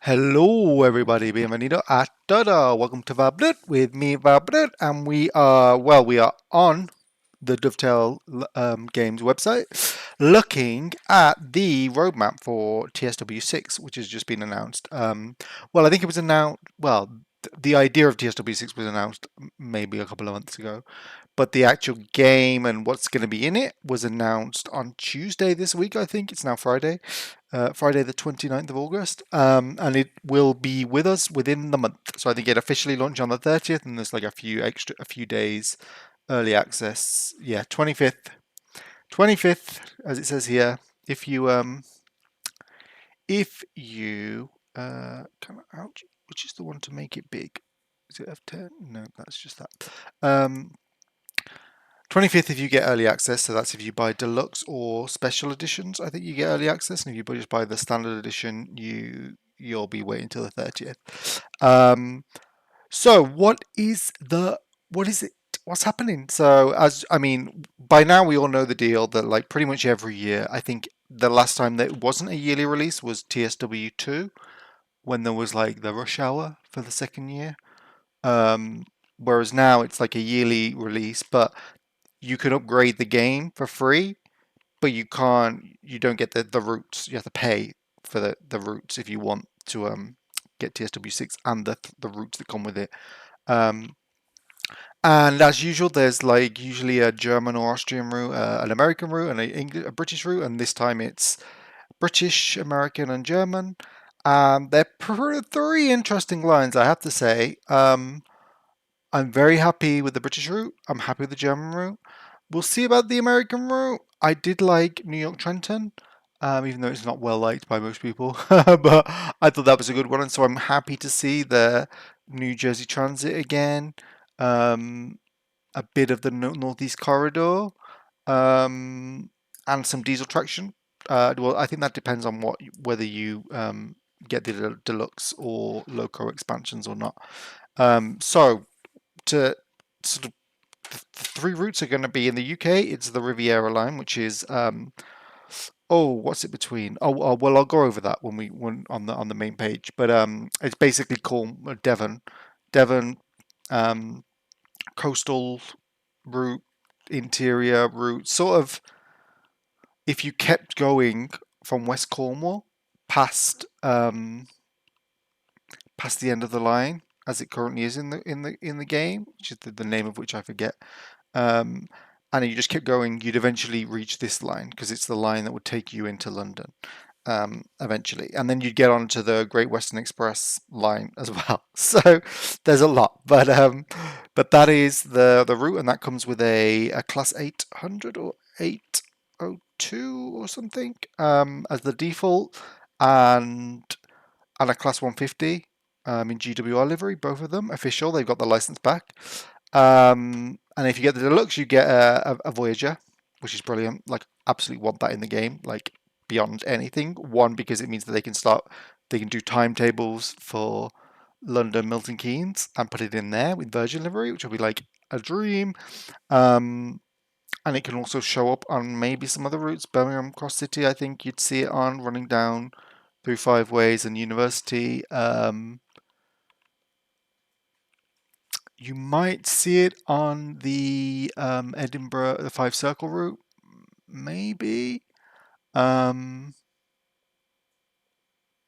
Hello, everybody. Bienvenido a todo. Welcome to Vablut with me, Vablut, and we are on the Dovetail Games website looking at the roadmap for TSW 6, which has just been announced. I think it was announced, the idea of TSW 6 was announced maybe a couple of months ago, but the actual game and what's going to be in it was announced on Tuesday this week, I think. It's now Friday. Friday the 29th of August, and it will be with us within the month. So I think it officially launched on the 30th, and there's like a few days early access. Yeah, 25th, as it says here. If you ouch, which is the one to make it big? Is it F10? No, that's just that. 25th if you get early access, so that's if you buy deluxe or special editions. I think you get early access, and if you just buy the standard edition, you'll be waiting till the 30th. So what is it? What's happening? So by now we all know the deal that like pretty much every year. I think the last time that it wasn't a yearly release was TSW2 when there was like the rush hour for the second year. Um, Whereas now it's like a yearly release, but you can upgrade the game for free, but you don't get the routes. You have to pay for the routes if you want to get TSW6 and the routes that come with it. Um, and as usual, there's like usually a German or Austrian route, an American route, and a British route, and this time it's British, American, and German. They're three interesting lines, I have to say. I'm very happy with the British route. I'm happy with the German route. We'll see about the American route. I did like New York Trenton, even though it's not well liked by most people. But I thought that was a good one, and so I'm happy to see the New Jersey Transit again. Um, a bit of the Northeast Corridor, and some diesel traction. I think that depends on whether you get the deluxe or loco expansions or not. So to sort of the three routes are going to be in the UK. It's the Riviera line, which is what's it between? Well, I'll go over that when on the main page. But it's basically called Devon, um, coastal route, interior route. Sort of, if you kept going from West Cornwall past past the end of the line, as it currently is in the game, which is the name of which I forget. Um, and you just kept going, you'd eventually reach this line because it's the line that would take you into London eventually. And then you'd get onto the Great Western Express line as well. So there's a lot, but that is the route, and that comes with a class 800 or 802 or something as the default, and a class 150 in GWR livery, both of them official. They've got the license back. And if you get the deluxe, you get a Voyager, which is brilliant. Like, absolutely want that in the game, like beyond anything. One, because it means that they can do timetables for London, Milton Keynes, and put it in there with Virgin livery, which will be like a dream. And it can also show up on maybe some other routes. Birmingham Cross City, I think you'd see it on running down through Five Ways and University. You might see it on the Edinburgh, the Five Circle route, maybe. Um,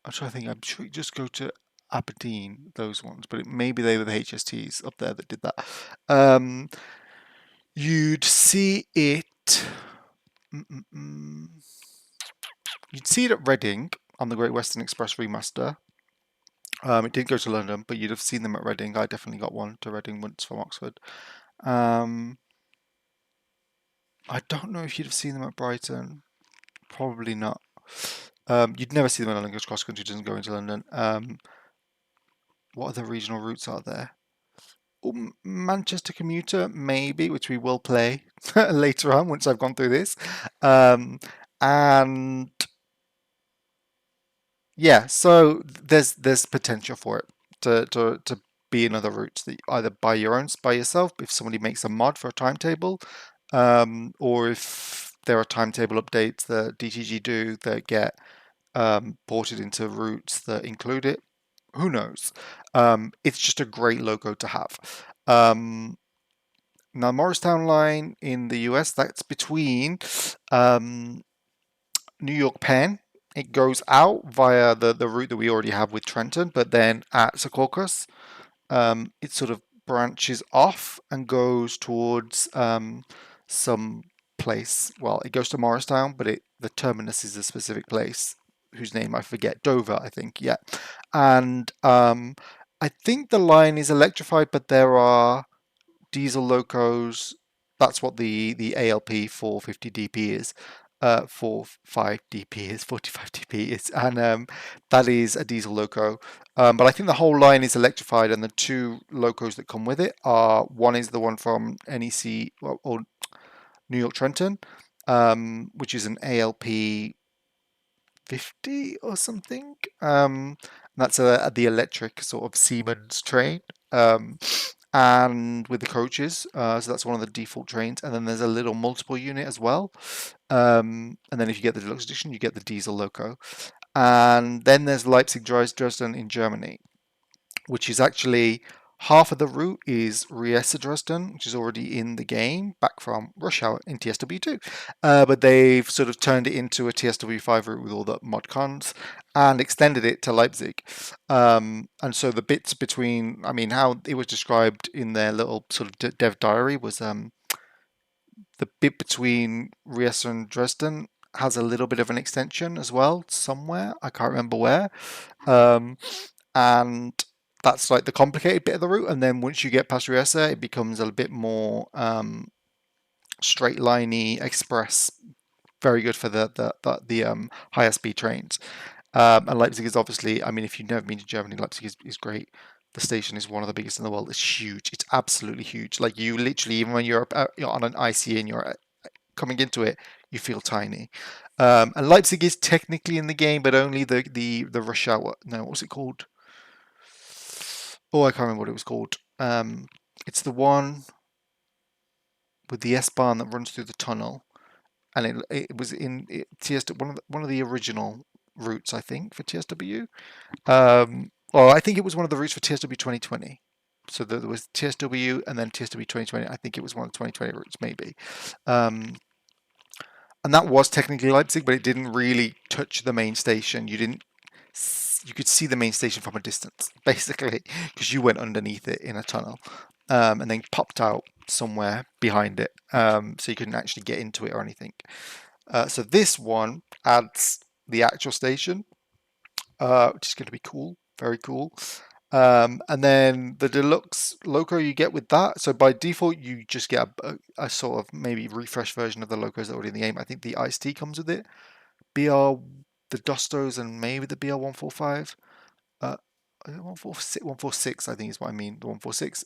I'm trying to think. I'm sure you just go to Aberdeen, those ones, but maybe they were the HSTs up there that did that. Um, you'd see it. Mm-mm-mm. You'd see it at Reading on the Great Western Express remaster. It did go to London, but you'd have seen them at Reading. I definitely got one to Reading once from Oxford. Um, I don't know if you'd have seen them at Brighton. Probably not. You'd never see them in London because cross country doesn't go into London. What other regional routes are there? Oh, Manchester Commuter, maybe, which we will play later on once I've gone through this. And yeah, so there's potential for it to be in other routes that either by yourself, if somebody makes a mod for a timetable, or if there are timetable updates that DTG do that get ported into routes that include it. Who knows? It's just a great logo to have. Um, Now, Morristown line in the US, that's between um, New York Penn. It goes out via the route that we already have with Trenton, but then at Secaucus, it sort of branches off and goes towards some place. Well, it goes to Morristown, but the terminus is a specific place whose name I forget. Dover, I think. Yeah, and I think the line is electrified, but there are diesel locos. That's what the ALP 450 DP is. 45 DP is 45 DP is, and that is a diesel loco. But I think the whole line is electrified, and the two locos that come with it are one is the one from NEC or New York Trenton, which is an ALP 50 or something. That's the electric sort of Siemens train. Um, and with the coaches, so that's one of the default trains. And then there's a little multiple unit as well. And then if you get the deluxe edition, you get the diesel loco. And then there's Leipzig Dresden in Germany, which is actually half of the route is Riesa Dresden, which is already in the game, back from Rush Hour in TSW2. But they've sort of turned it into a TSW5 route with all the mod cons and extended it to Leipzig. And so the bits between, I mean, how it was described in their little sort of dev diary was the bit between Riesa and Dresden has a little bit of an extension as well somewhere. I can't remember where. Um, and that's like the complicated bit of the route. And then once you get past Riesa, it becomes a bit more straight liney express. Very good for the higher speed trains. And Leipzig is obviously, I mean, if you've never been to Germany, Leipzig is great. The station is one of the biggest in the world. It's huge. It's absolutely huge. Like you literally, even when you're on an IC and you're coming into it, you feel tiny. And Leipzig is technically in the game, but only the rush hour. No, what's it called? Oh, I can't remember what it was called. It's the one with the S bahn that runs through the tunnel, and it was in TSW, one of the original routes, I think, for TSW. Well, I think it was one of the routes for TSW 2020. So there was TSW and then TSW 2020. I think it was one of the 2020 routes, maybe. Um, and that was technically Leipzig, but it didn't really touch the main station. You could see the main station from a distance, basically, because you went underneath it in a tunnel, and then popped out somewhere behind it, so you couldn't actually get into it or anything. So this one adds the actual station, which is going to be cool, very cool. And then the deluxe loco you get with that. So by default, you just get a sort of maybe refresh version of the locos that are already in the game. I think the Ice T comes with it. BR, the Dostos, and maybe the BR145. 146, I think is what I mean. The 146.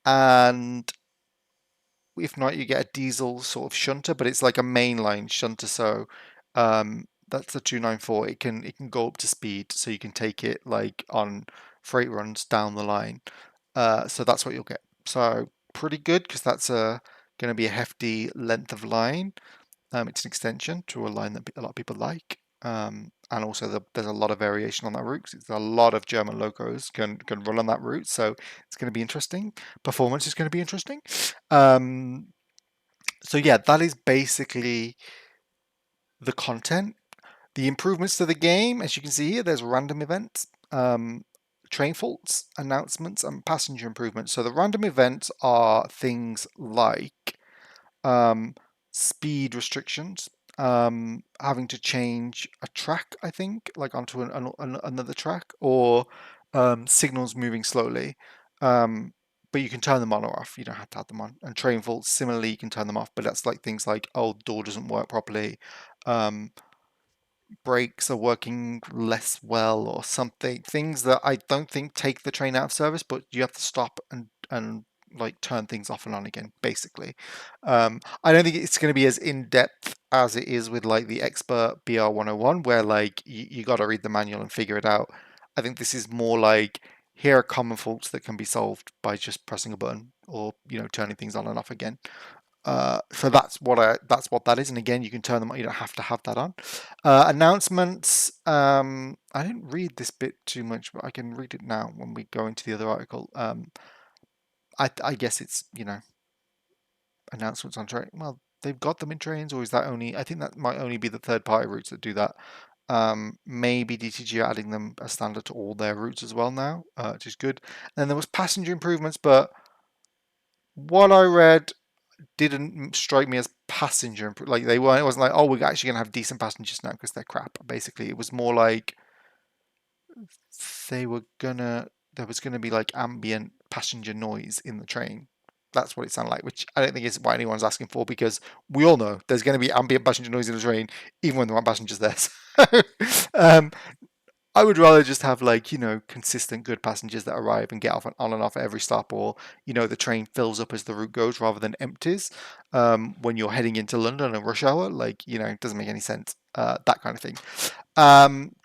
And if not, you get a diesel sort of shunter, but it's like a mainline shunter. So that's the 294. It can go up to speed, so you can take it like on freight runs down the line. So that's what you'll get. So pretty good because that's going to be a hefty length of line. It's an extension to a line that a lot of people like. And also there's a lot of variation on that route. 'Cause it's a lot of German locos can run on that route, so it's going to be interesting. Performance is going to be interesting. So yeah, that is basically the content. The improvements to the game, as you can see here, there's random events, train faults, announcements, and passenger improvements. So the random events are things like um, speed restrictions, having to change a track, I think, like onto another track, or signals moving slowly. But you can turn them on or off. You don't have to have them on. And train faults, similarly, you can turn them off. But that's like things like, oh, the door doesn't work properly. Um, Brakes are working less well or something. Things that I don't think take the train out of service, but you have to stop and like turn things off and on again, basically. I don't think it's going to be as in depth as it is with like the Expert BR101, where like you got to read the manual and figure it out. I think this is more like here are common faults that can be solved by just pressing a button or turning things on and off again. So that's what that is. And again, you can turn them on. You don't have to have that on. Announcements. I didn't read this bit too much, but I can read it now when we go into the other article. I guess it's announcements on train. Well, they've got them in trains, or is that only? I think that might only be the third party routes that do that. Maybe DTG are adding them as standard to all their routes as well now, which is good. And then there was passenger improvements, but what I read didn't strike me as passenger like they weren't. It wasn't like, oh, we're actually gonna have decent passengers now because they're crap. Basically, it was more like they were gonna there was gonna be like ambient passenger noise in the train. That's what it sounded like, which I don't think is what anyone's asking for because we all know there's going to be ambient passenger noise in the train, even when there aren't passengers there. So, I would rather just have like, consistent good passengers that arrive and get off on and off at every stop, or, the train fills up as the route goes rather than empties when you're heading into London in rush hour. Like, it doesn't make any sense. That kind of thing. Um,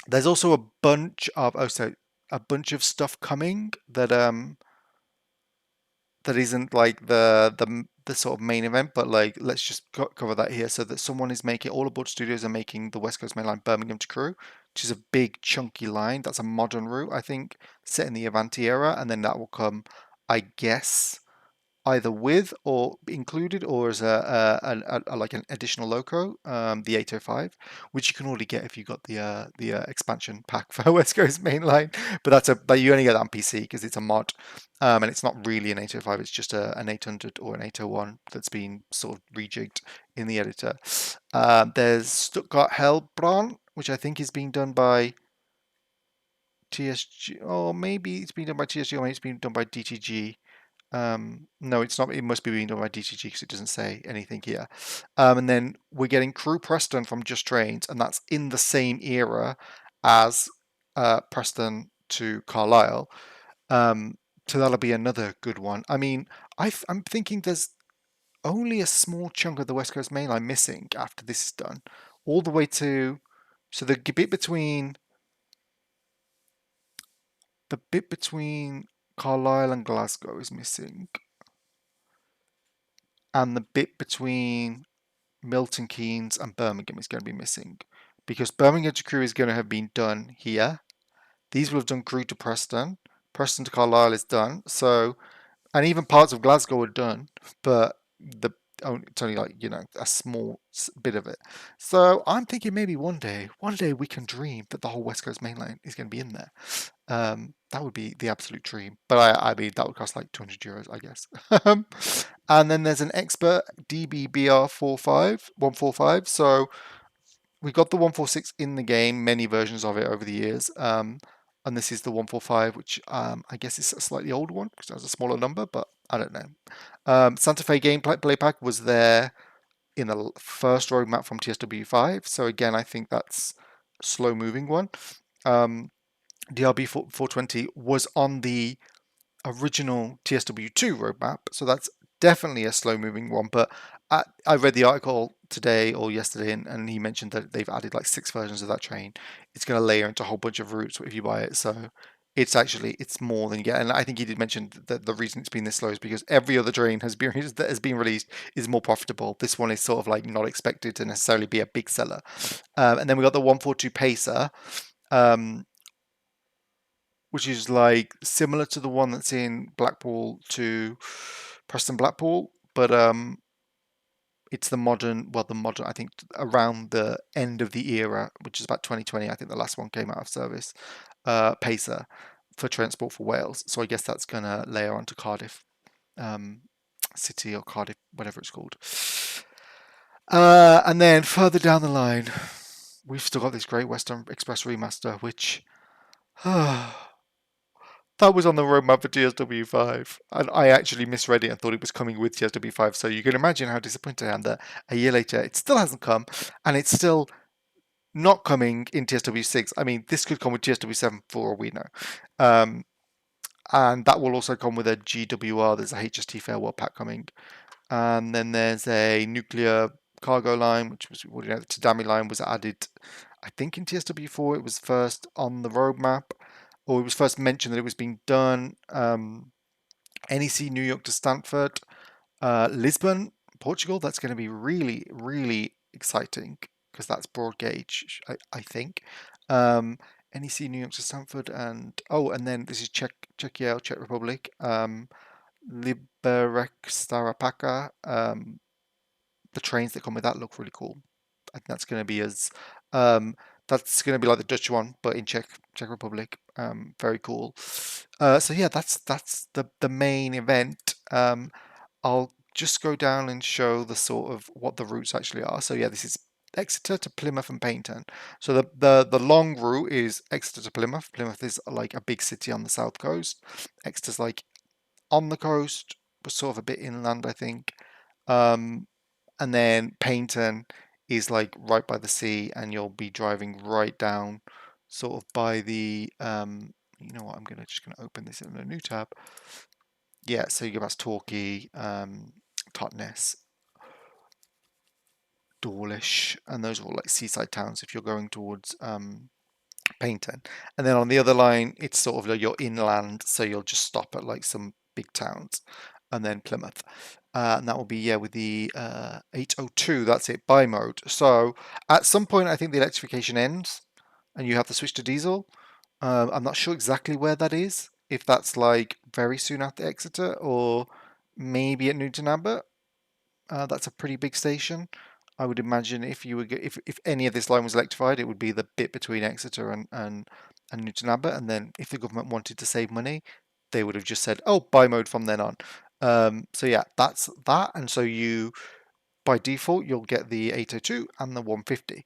there's also a bunch of stuff coming that isn't like the sort of main event, but like let's just cover that here. So that someone is making all aboard studios are making the West Coast Main Line Birmingham to Crewe, which is a big chunky line. That's a modern route, I think, set in the Avanti era, and then that will come, I guess, either with or included or as like an additional loco, the 805, which you can already get if you got the expansion pack for West Coast Mainline. But you only get that on PC because it's a mod, and it's not really an 805. It's just an 800 or an 801 that's been sort of rejigged in the editor. There's Stuttgart Hellbron, which I think is being done by TSG, or maybe it's being done by TSG, or maybe it's being done by DTG. No, it's not. It must be being done by DTG because it doesn't say anything here. And then we're getting Crew Preston from Just Trains, and that's in the same era as Preston to Carlisle. Um, so that'll be another good one. I mean, I'm thinking there's only a small chunk of the West Coast Main Line missing after this is done, all the way to. So the bit between Carlisle and Glasgow is missing, and the bit between Milton Keynes and Birmingham is going to be missing because Birmingham to Crewe is going to have been done here. These will have done Crewe to Preston. Preston to Carlisle is done. So, and even parts of Glasgow are done, but it's only like a small bit of it. So I'm thinking maybe one day we can dream that the whole West Coast Main Line is going to be in there. That would be the absolute dream. But I mean, that would cost like €200, I guess. And then there's an expert DBBR 145. So we got the 146 in the game, many versions of it over the years. And this is the 145, which I guess is a slightly older one because it has a smaller number, but I don't know. Santa Fe gameplay pack was there in the first roadmap from TSW5. So again, I think that's a slow moving one. DRB 420 was on the original TSW2 roadmap, so that's definitely a slow moving one. But I read the article today or yesterday, and he mentioned that they've added like 6 versions of that train. It's going to layer into a whole bunch of routes if you buy it. So it's more than you get. And I think he did mention that the reason it's been this slow is because every other train that has been released is more profitable. This one is sort of like not expected to necessarily be a big seller. And then we got the 142 Pacer. Which is like similar to the one that's in Blackpool to Preston Blackpool, but it's the modern, I think around the end of the era, which is about 2020. I think the last one came out of service, Pacer for Transport for Wales. So I guess that's gonna layer onto Cardiff um, City or Cardiff, whatever it's called. And then further down the line, we've still got this Great Western Express remaster, which that was on the roadmap for TSW5, and I actually misread it and thought it was coming with TSW5. So you can imagine how disappointed I am that a year later it still hasn't come, and it's still not coming in TSW6. I mean, this could come with TSW7 for all we know, and that will also come with a GWR. There's a HST farewell pack coming, and then there's a nuclear cargo line, which was the Tadami line was added. I think in TSW4 it was first on the roadmap, or it was first mentioned that it was being done. NEC New York to Stanford, Lisbon, Portugal, that's going to be really, really exciting because that's broad gauge, I think. NEC, New York to Stanford, and oh, and then this is Czechia, Czech Republic. Liberec Starapaka. The trains that come with that look really cool. I think that's going to be as that's going to be like the Dutch one, but in Czech Republic. Very cool. So yeah, that's the main event. I'll just go down and show the sort of what the routes actually are. So yeah, this is Exeter to Plymouth and Paignton. So the long route is Exeter to Plymouth. Plymouth is like a big city on the south coast. Exeter's like on the coast, but sort of a bit inland, I think. Um, and then Paignton is like right by the sea, and you'll be driving right down, sort of by the. You know what? I'm just gonna open this in a new tab. Yeah, so you go past Torquay, Totnes, Dawlish, and those are all like seaside towns if you're going towards Paignton. And then on the other line, it's sort of like you're inland, so you'll just stop at like some big towns, and then Plymouth. And that will be, yeah, with the 802. That's it, by mode. So at some point, I think the electrification ends, and you have to switch to diesel. I'm not sure exactly where that is. If that's like very soon after Exeter, or maybe at Newton Abbot. That's a pretty big station. I would imagine if you were if any of this line was electrified, it would be the bit between Exeter and Newton Abbot. And then if the government wanted to save money, they would have just said, "Oh, buy mode from then on." So yeah, that's that. And so you by default you'll get the 802 and the 150,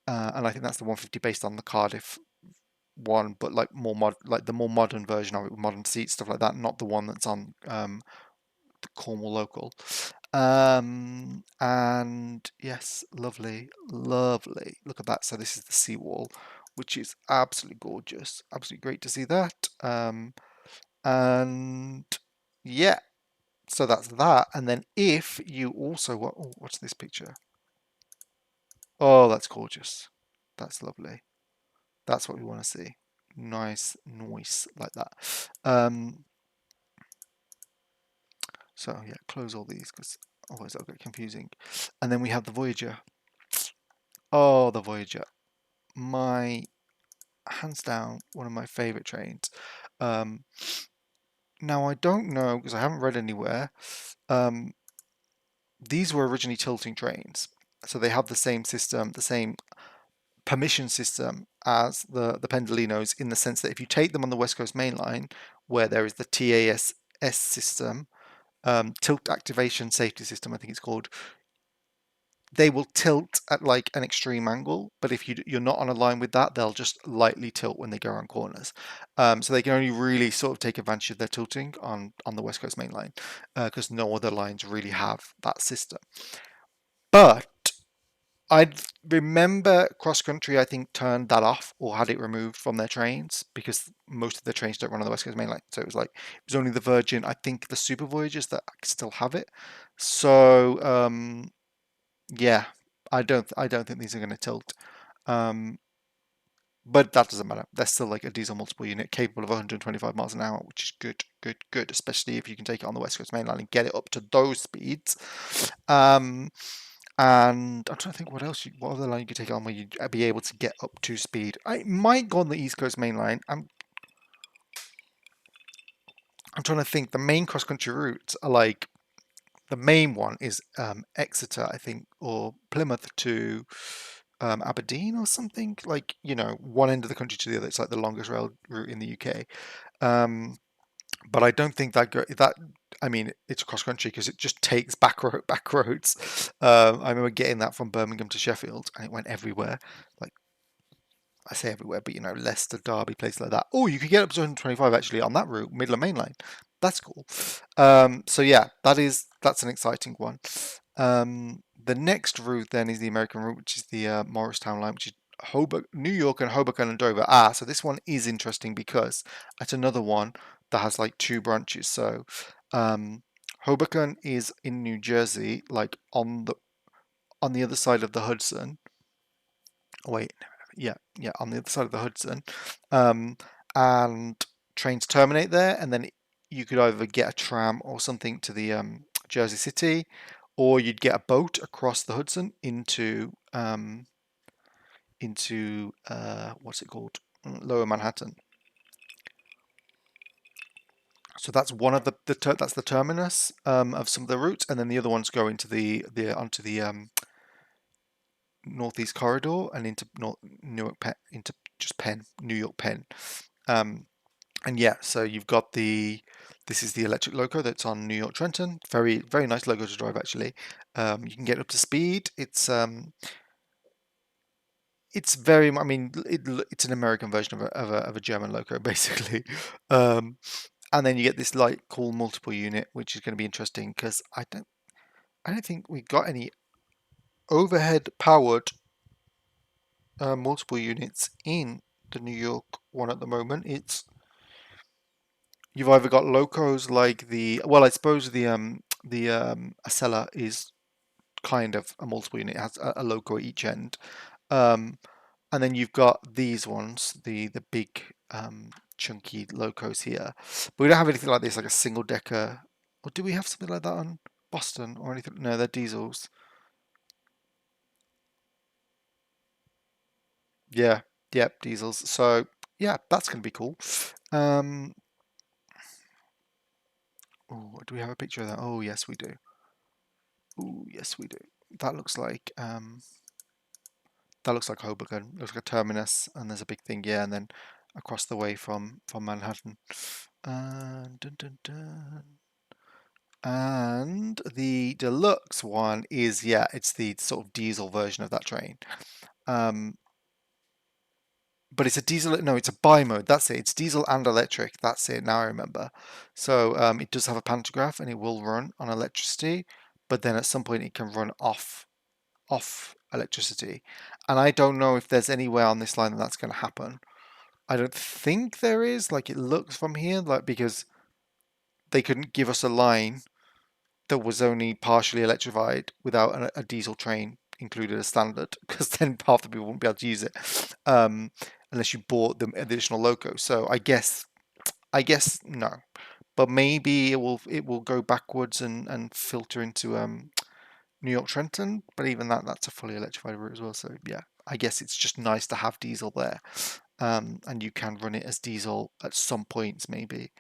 and I think that's the 150 based on the Cardiff one, but like like the more modern version of it with modern seats, stuff like that. Not the one that's on the Cornwall local. And yes, lovely, lovely. Look at that. So this is the seawall, which is absolutely gorgeous. Absolutely great to see that. And yeah, so that's that. And then if you also what's this picture? Oh, that's gorgeous. That's lovely. That's what we want to see. Nice noise like that. Um, so yeah, close all these because otherwise that'll get confusing. And then we have the Voyager. Oh, the Voyager. My hands down one of my favorite trains. Um, Now I don't know because I haven't read anywhere. Um, these were originally tilting trains, so they have the same system, the same permission system as the Pendolinos, in the sense that if you take them on the West Coast Main Line, where there is the TASS system, tilt activation safety system, I think it's called, they will tilt at like an extreme angle, but if you're not on a line with that, they'll just lightly tilt when they go around corners. So they can only really sort of take advantage of their tilting on the West Coast Main Line, because no other lines really have that system. But I remember Cross Country, I think, turned that off or had it removed from their trains because most of the trains don't run on the West Coast Main Line. So it was only the Virgin, I think, the Super Voyagers that still have it. So yeah, I don't think these are going to tilt. Um, but that doesn't matter. They're still like a diesel multiple unit capable of 125 miles an hour, which is good, good, good, especially if you can take it on the West Coast Main Line and get it up to those speeds. Um, and I'm trying to think what other line you could take on where you'd be able to get up to speed. I might go on the East Coast Main Line. I'm trying to think. The main cross country routes are like the main one is Exeter, I think, or Plymouth to Aberdeen or something. Like, one end of the country to the other. It's like the longest rail route in the UK. Um, but I don't think that. I mean, it's cross country because it just takes back roads. I remember getting that from Birmingham to Sheffield, and it went everywhere. Like, I say everywhere, but Leicester, Derby, places like that. Oh, you could get up to 125 actually on that route, Midland Main Line. That's cool. So yeah, that's an exciting one. The next route then is the American route, which is the Morristown line, which is New York and Hoboken and Dover. So this one is interesting because it's another one that has like two branches. So Hoboken is in New Jersey, like on the other side of the Hudson. Oh, wait, yeah, on the other side of the Hudson, um, and trains terminate there, and then you could either get a tram or something to the Jersey City, or you'd get a boat across the Hudson into what's it called, Lower Manhattan. So that's one of that's the terminus of some of the routes, and then the other ones go into the onto the Northeast Corridor and into Newark Penn, into just Penn, New York Penn. And yeah, so you've got this is the electric loco that's on New York Trenton. Very, very nice logo to drive, actually. You can get up to speed. It's very, I mean, it's an American version of a German loco, basically. Um, and then you get this light cool multiple unit, which is going to be interesting because I don't think we got any overhead powered multiple units in the New York one at the moment. You've either got locos like I suppose the Acela is kind of a multiple unit. It has a loco at each end. Um, and then you've got these ones, the big chunky locos here. But we don't have anything like this, like a single decker. Or do we have something like that on Boston or anything? No, they're diesels. Yeah, yep, diesels. So yeah, that's gonna be cool. Um, oh, do we have a picture of that? Oh, yes, we do. Oh, yes, we do. That looks like Hoboken. Looks like a terminus, and there's a big thing, yeah, and then across the way from Manhattan. Dun, dun, dun. And the deluxe one is, yeah, it's the sort of diesel version of that train. Um, but it's a diesel, no, it's a bi-mode. That's it. It's diesel and electric. That's it. Now I remember. So it does have a pantograph and it will run on electricity, but then at some point it can run off electricity. And I don't know if there's anywhere on this line that that's going to happen. I don't think there is. Like it looks from here, like because they couldn't give us a line that was only partially electrified without a diesel train included as standard, because then half the people wouldn't be able to use it unless you bought the additional loco. So I guess no, but maybe it will go backwards and filter into New York Trenton. But even that's a fully electrified route as well. So yeah, I guess it's just nice to have diesel there, and you can run it as diesel at some points maybe.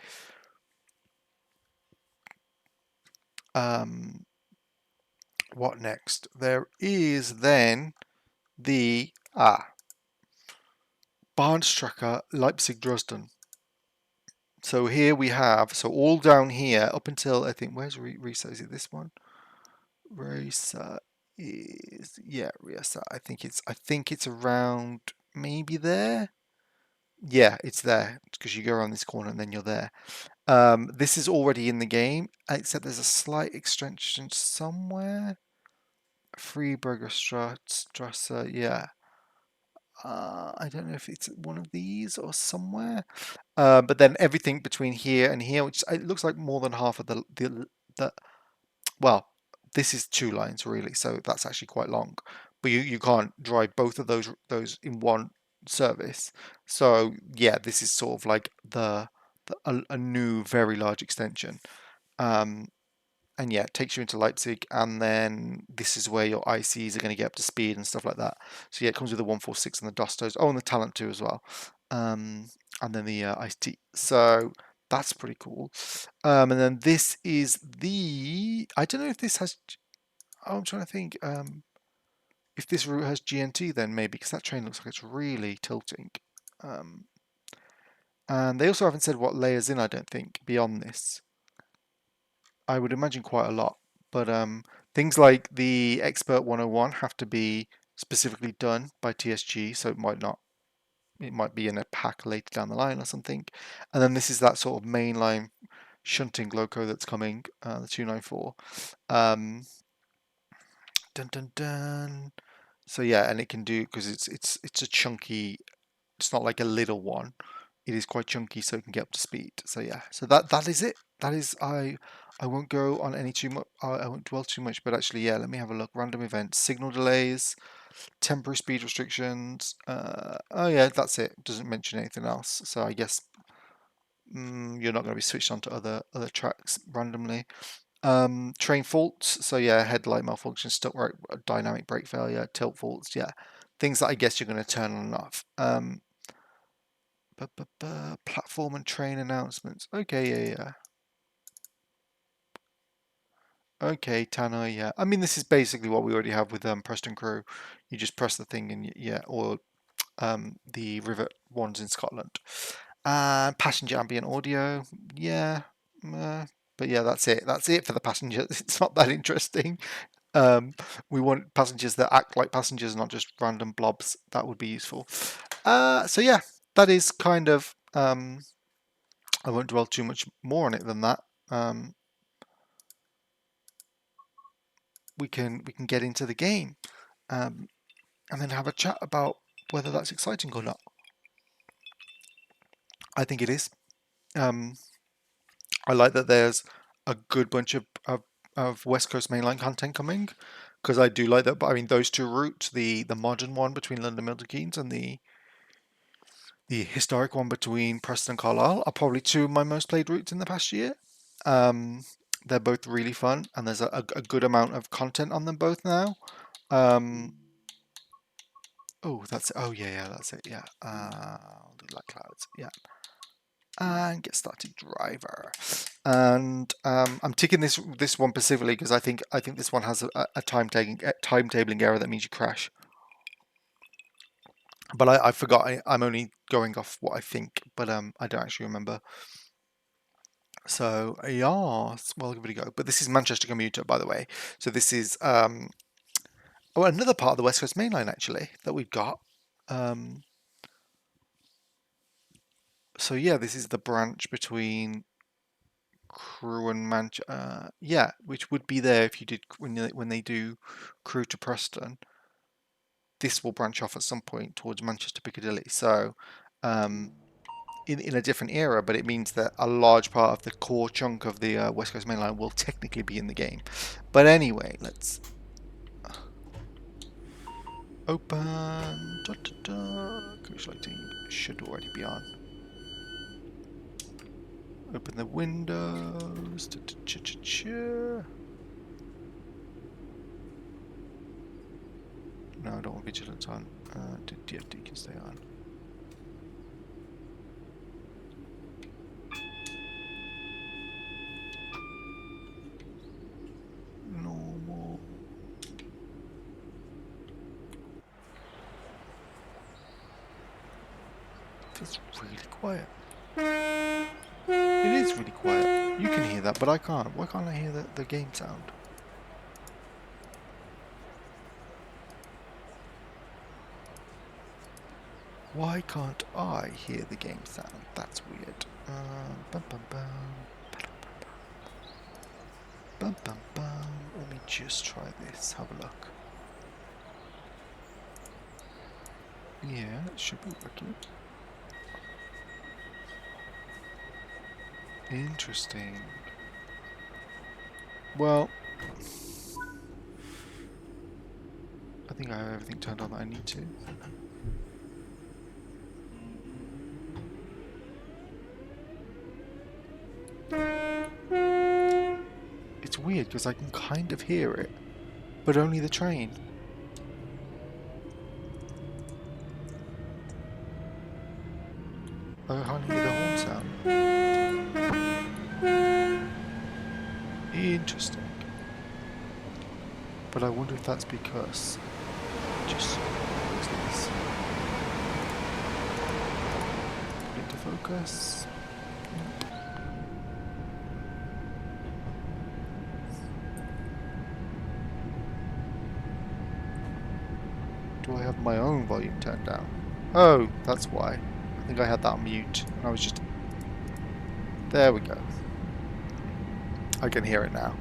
Um, what next? There is then the Bahnstrecke Leipzig-Dresden. So here we have, so all down here up until I think where's Riesa? Is it this one? Riesa is, yeah, Riesa. I think it's around maybe there. Yeah, it's there because you go around this corner and then you're there. This is already in the game, except there's a slight extension somewhere. Freiburger Strasse, yeah. I don't know if it's one of these or somewhere. But then everything between here and here, which it looks like more than half of the well, this is two lines really, so that's actually quite long. But you can't drive both of those in one service. So yeah, this is sort of like a new very large extension. Um, and yeah, it takes you into Leipzig, and then this is where your ICs are going to get up to speed and stuff like that. So yeah, it comes with the 146 and the Dostos. Oh, and the Talent 2 as well. And then the ICT. So that's pretty cool. And then this is I don't know if this has. Oh, I'm trying to think. If this route has GNT, then maybe because that train looks like it's really tilting. Um, and they also haven't said what layers in. I don't think beyond this. I would imagine quite a lot. But things like the Expert 101 have to be specifically done by TSG, so it might be in a pack later down the line or something. And then this is that sort of mainline shunting loco that's coming, the 294. Um, dun dun dun. So yeah, and it can do because it's a chunky. It's not like a little one. It is quite chunky, so it can get up to speed. So yeah, so that is it. That is I won't go on any too much. I won't dwell too much. But actually, yeah, let me have a look. Random events, signal delays, temporary speed restrictions. Oh yeah, that's it. Doesn't mention anything else. So I guess you're not going to be switched on to other tracks randomly. Train faults, so yeah, headlight malfunction, stuck right, dynamic brake failure, tilt faults, yeah, things that I guess you're going to turn on and off. Platform and train announcements. Okay, yeah. Okay, Tanner, yeah. I mean, this is basically what we already have with Preston Crew. You just press the thing and yeah, or the Rivet ones in Scotland. Passenger ambient audio, yeah. But yeah, that's it. That's it for the passengers. It's not that interesting. We want passengers that act like passengers, not just random blobs. That would be useful. So yeah, that is kind of. I won't dwell too much more on it than that. We can get into the game, and then have a chat about whether that's exciting or not. I think it is. I like that there's a good bunch of West Coast mainline content coming, because I do like that. But I mean, those two routes, the modern one between London Milton Keynes and the historic one between Preston and Carlisle, are probably two of my most played routes in the past year. They're both really fun, and there's a good amount of content on them both now. Oh, that's it. Oh yeah, that's it. Yeah. I'll do like clouds. Yeah. And get started driver. And I'm ticking this one specifically because I think this one has a timetabling error that means you crash. But I forgot. I'm only going off what I think, but I don't actually remember. So yeah, well, I'll give it a go. But this is Manchester Commuter, by the way. So this is another part of the West Coast Main Line actually that we've got. So yeah, this is the branch between Crewe and Manchester. Yeah, which would be there if you did when they do Crewe to Preston. This will branch off at some point towards Manchester Piccadilly. So in a different era, but it means that a large part of the core chunk of the West Coast Main Line will technically be in the game. But anyway, let's open. Coach lighting should already be on. Open the windows. No, I don't want vigilance on. DFD can stay on. Normal. It's really quiet. It is really quiet. You can hear that, but I can't. Why can't I hear the game sound? Why can't I hear the game sound? That's weird. Bum, bum, bum. Bum, bum, bum. Let me just try this. Have a look. Yeah, it should be working. Interesting. Well, I think I have everything turned on that I need to. It's weird because I can kind of hear it, but only the train. I can't hear the horn sound. Interesting. But I wonder if that's because just this. Put it into focus. Do I have my own volume turned down? Oh, that's why. I think I had that on mute. I was just... There we go. I can hear it now.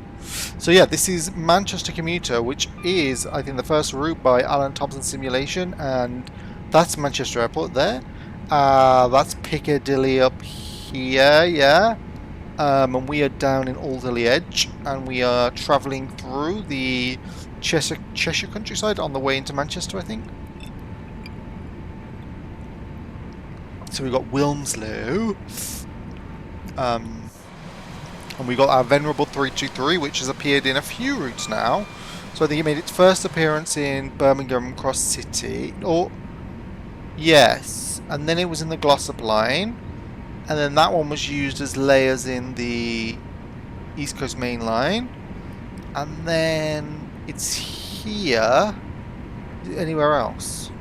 So yeah, this is Manchester Commuter, which is, I think, the first route by Alan Thompson Simulation, and that's Manchester Airport there. That's Piccadilly up here, yeah. And we are down in Alderley Edge, and we are travelling through the Cheshire countryside on the way into Manchester, I think. So we've got Wilmslow. And we got our venerable 323, which has appeared in a few routes now. So I think it made its first appearance in Birmingham Cross City. Or, yes. And then it was in the Glossop line. And then that one was used as layers in the East Coast Main Line. And then it's here. Anywhere else?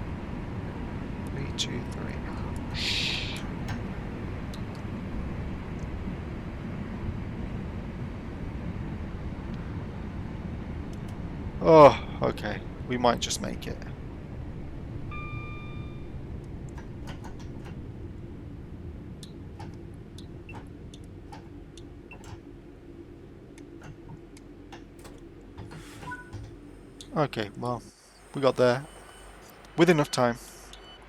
323. Shh. Oh, okay. We might just make it. Okay, well, we got there with enough time.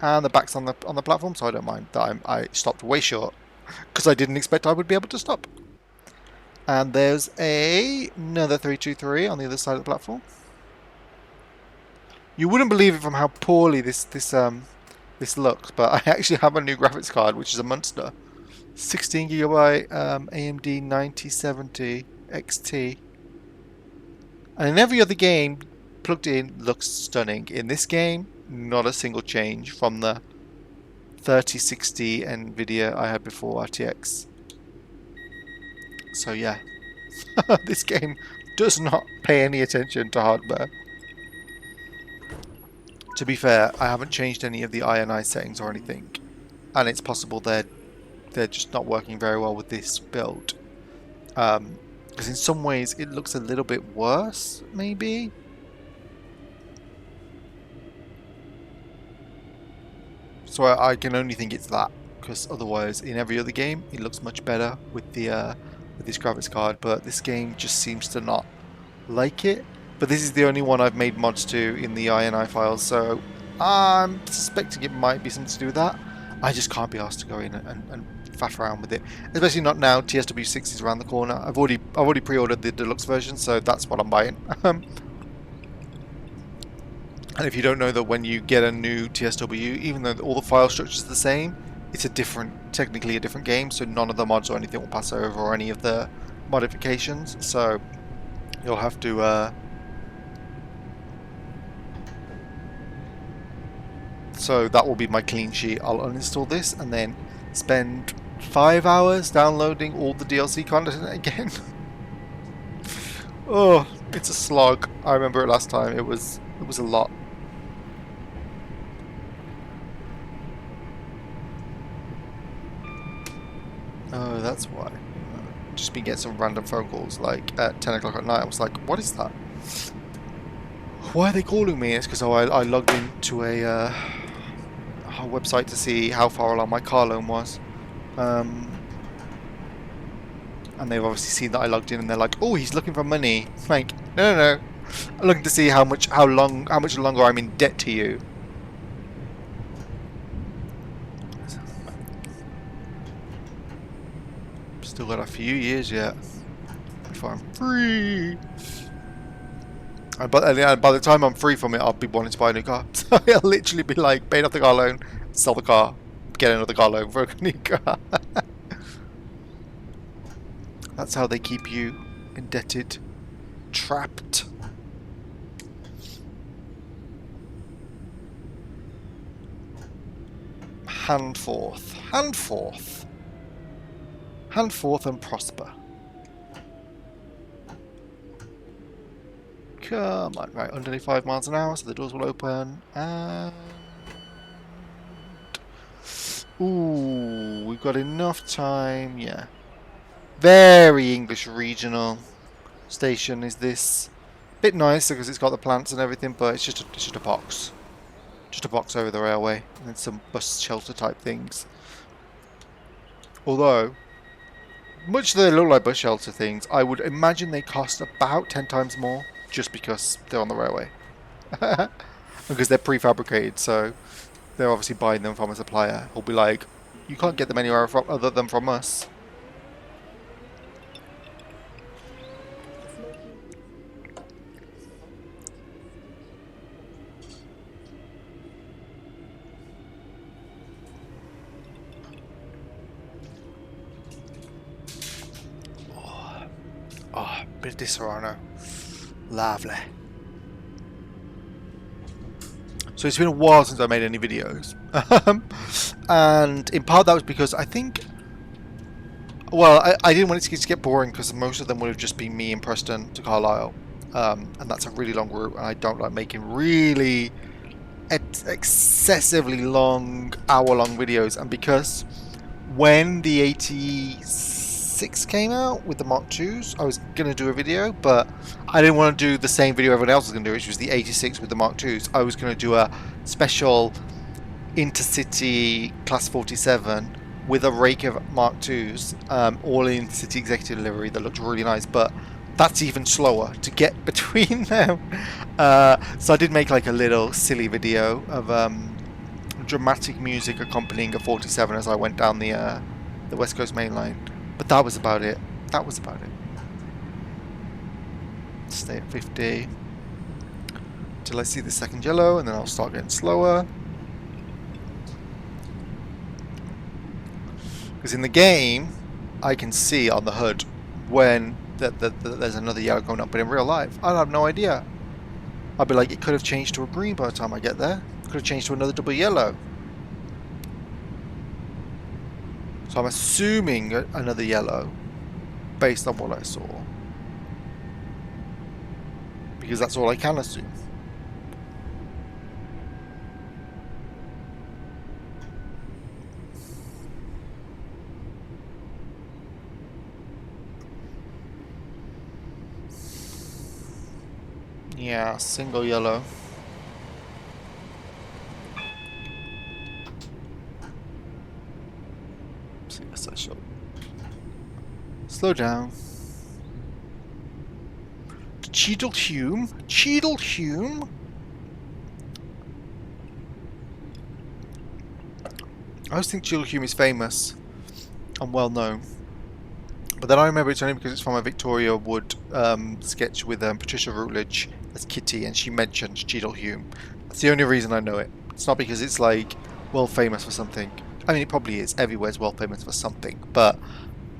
And the back's on the platform, so I don't mind that I stopped way short because I didn't expect I would be able to stop. And there's another 323 on the other side of the platform. You wouldn't believe it from how poorly this looks, but I actually have a new graphics card, which is a monster. 16GB AMD 9070 XT. And in every other game, plugged in, looks stunning. In this game, not a single change from the 3060 NVIDIA I had before RTX. So yeah, this game does not pay any attention to hardware. To be fair, I haven't changed any of the INI settings or anything, and it's possible they're just not working very well with this build. Because in some ways it looks a little bit worse, maybe. So I can only think it's that, because otherwise, in every other game, it looks much better with this graphics card. But this game just seems to not like it. But this is the only one I've made mods to in the INI files, so I'm suspecting it might be something to do with that. I just can't be asked to go in and faff around with it, especially not now. TSW 6 is around the corner. I've already pre-ordered the deluxe version, so that's what I'm buying. And if you don't know that when you get a new TSW, even though all the file structure is the same, it's technically a different game, so none of the mods or anything will pass over, or any of the modifications. So you'll have to. So that will be my clean sheet. I'll uninstall this and then spend 5 hours downloading all the DLC content again. Oh, it's a slog. I remember it last time. It was a lot. Oh, that's why. Just been getting some random phone calls like at 10 o'clock at night. I was like, what is that? Why are they calling me? It's because I logged into a website to see how far along my car loan was. And they've obviously seen that I logged in, and they're like, "Oh, he's looking for money." I'm like, no. I'm looking to see how much longer I'm in debt to you. Still got a few years yet before I'm free. And by the time I'm free from it, I'll be wanting to buy a new car. So it'll literally be like paying off the car loan, sell the car, get another car loan for a new car. That's how they keep you indebted, trapped. Hand forth and prosper. Come on, right, under 5 miles an hour, so the doors will open, and... Ooh, we've got enough time, yeah. Very English regional station is this. Bit nicer because it's got the plants and everything, but it's just a box. Just a box over the railway, and then some bus shelter type things. Although, much they look like bus shelter things, I would imagine they cost about 10 times more, just because they're on the railway. Because they're prefabricated, so they're obviously buying them from a supplier who'll be like, you can't get them anywhere other than from us. Oh. Bit of Di Serrano. Lovely. So it's been a while since I made any videos. And in part that was because I think... Well, I didn't want it to get boring because most of them would have just been me and Preston to Carlisle. And that's a really long route, and I don't like making really excessively long, hour-long videos. And because when the 86 came out with the Mark IIs, I was going to do a video, but I didn't want to do the same video everyone else was going to do, which was the 86 with the Mark IIs. I was going to do a special intercity class 47 with a rake of Mark IIs, all in City Executive livery that looked really nice, but that's even slower to get between them. So I did make like a little silly video of dramatic music accompanying a 47 as I went down the West Coast Main Line. But that was about it. That was about it. Stay at 50 till I see the second yellow, and then I'll start getting slower. Because in the game, I can see on the hood when there's another yellow going up, but in real life, I'll have no idea. I'll be like, it could have changed to a green by the time I get there. It could have changed to another double yellow. So I'm assuming another yellow based on what I saw. Because that's all I can assume. Yeah, single yellow. So yes, I shall slow down. Cheadle-Hume? Cheadle-Hume? I always think Cheadle-Hume is famous and well known. But then I remember it's only because it's from a Victoria Wood sketch with Patricia Routledge as Kitty, and she mentioned Cheadle-Hume. That's the only reason I know it. It's not because it's like world famous for something. I mean, it probably is. Everywhere's world famous for something, but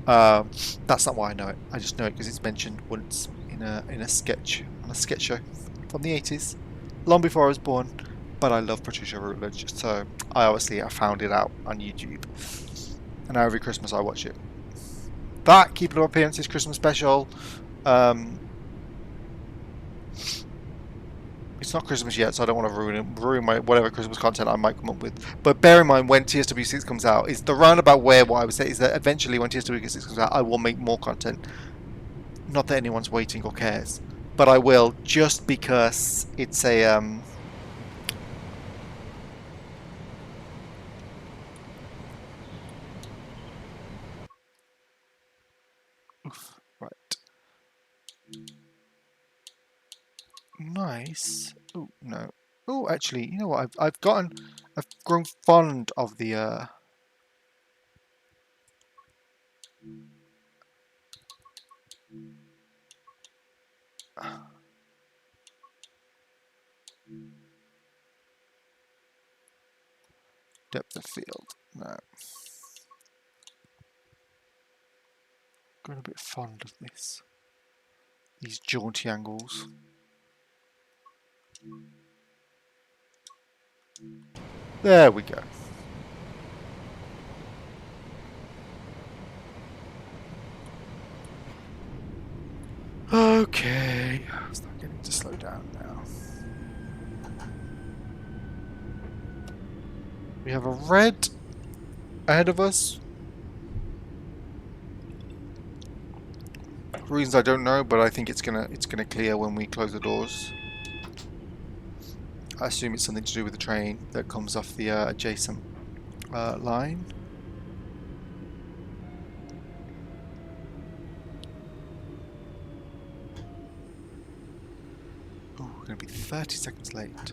that's not why I know it. I just know it because it's mentioned once in a sketch on a sketch show from the 80s, long before I was born. But I love Patricia Routledge, so I found it out on YouTube, and now every Christmas I watch it. That Keeping Up Appearances Christmas special. It's not Christmas yet, so I don't want to ruin my whatever Christmas content I might come up with. But bear in mind, when TSW6 comes out, it's the roundabout where what I would say is that eventually when TSW6 comes out, I will make more content. Not that anyone's waiting or cares, but I will, just because it's a right. Nice. Oh no. Oh, actually, you know what? I've grown fond of the depth of field. No. Grown a bit fond of this. These jaunty angles. There we go. Okay. It's not getting to slow down now. We have a red ahead of us. Reasons I don't know, but I think it's gonna clear when we close the doors. I assume it's something to do with the train that comes off the adjacent line. Oh, we're going to be 30 seconds late.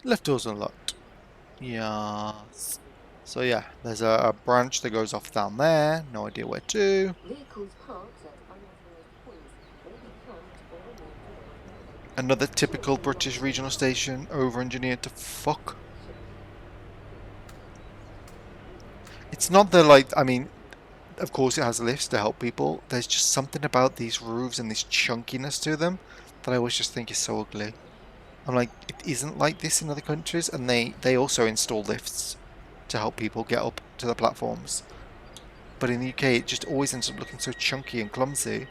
Left door's unlocked. Yes. So yeah, there's a branch that goes off down there. No idea where to. Another typical British regional station, over-engineered to fuck. It's not the like. I mean, of course, it has lifts to help people. There's just something about these roofs and this chunkiness to them that I always just think is so ugly. I'm like, it isn't like this in other countries, and they also install lifts to help people get up to the platforms. But in the UK, it just always ends up looking so chunky and clumsy.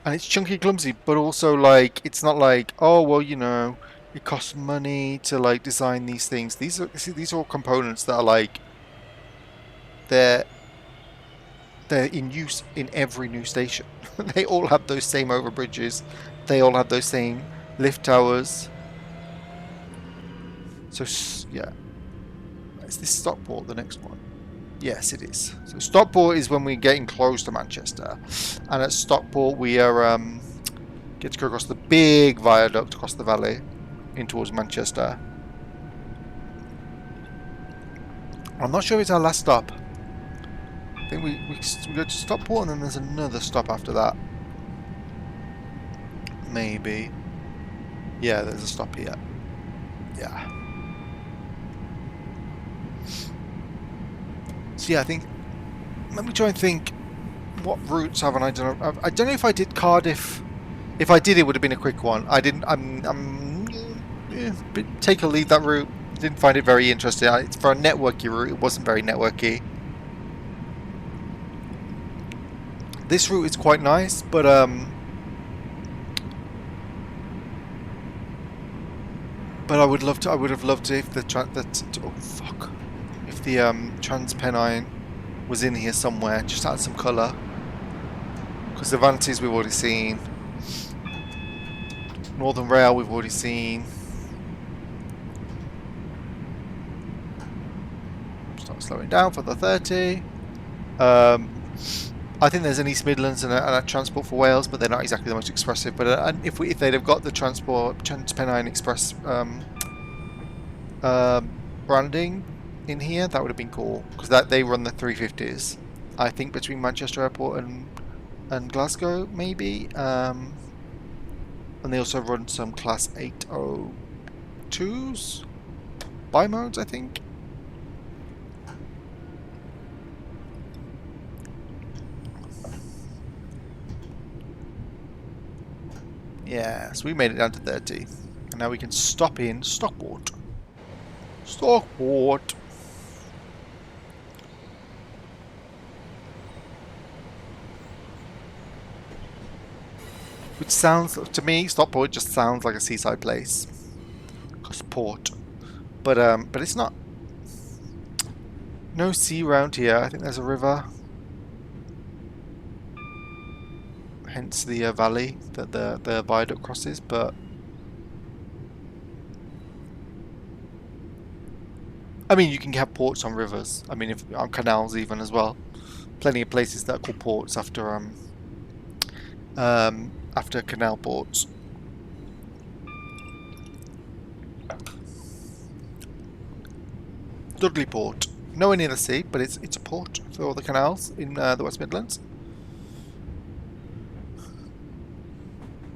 And it's chunky, clumsy, but also like it's not like, oh well, you know, it costs money to like design these things. These are all components that are like they're they're in use in every new station. They all have those same overbridges. They all have those same lift towers. So yeah, is this Stockport the next one? Yes, it is. So Stockport is when we're getting close to Manchester, and at Stockport we are get to go across the big viaduct across the valley in towards Manchester. I'm not sure it's our last stop. I think we go to Stockport and then there's another stop after that. Maybe. Yeah, there's a stop here. Yeah. So yeah, I think. Let me try and think. What routes haven't I done? I don't know if I did Cardiff. If I did, it would have been a quick one. I didn't. Take or leave that route. Didn't find it very interesting. It's for a networky route. It wasn't very networky. This route is quite nice, but I would love to. I would have loved to if the oh fuck, if the Transpennine was in here somewhere. Just add some colour. Because the Vanties we've already seen. Northern Rail we've already seen. Start slowing down for the 30. I think there's an East Midlands and a Transport for Wales, but they're not exactly the most expressive. But if they'd have got the Transpennine Express branding in here, that would have been cool. Because they run the 350s. I think between Manchester Airport and Glasgow, maybe. And they also run some Class 802s, bimodes, I think. Yeah, so we made it down to 30. And now we can stop in Stockport. Stockport! Which sounds, to me, Stockport just sounds like a seaside place. Because port. But it's not. No sea around here. I think there's a river. Hence the valley that the viaduct crosses, but I mean you can have ports on rivers. I mean on canals even as well. Plenty of places that are called ports after canal ports. Dudley Port. Nowhere near the sea, but it's a port for all the canals in the West Midlands.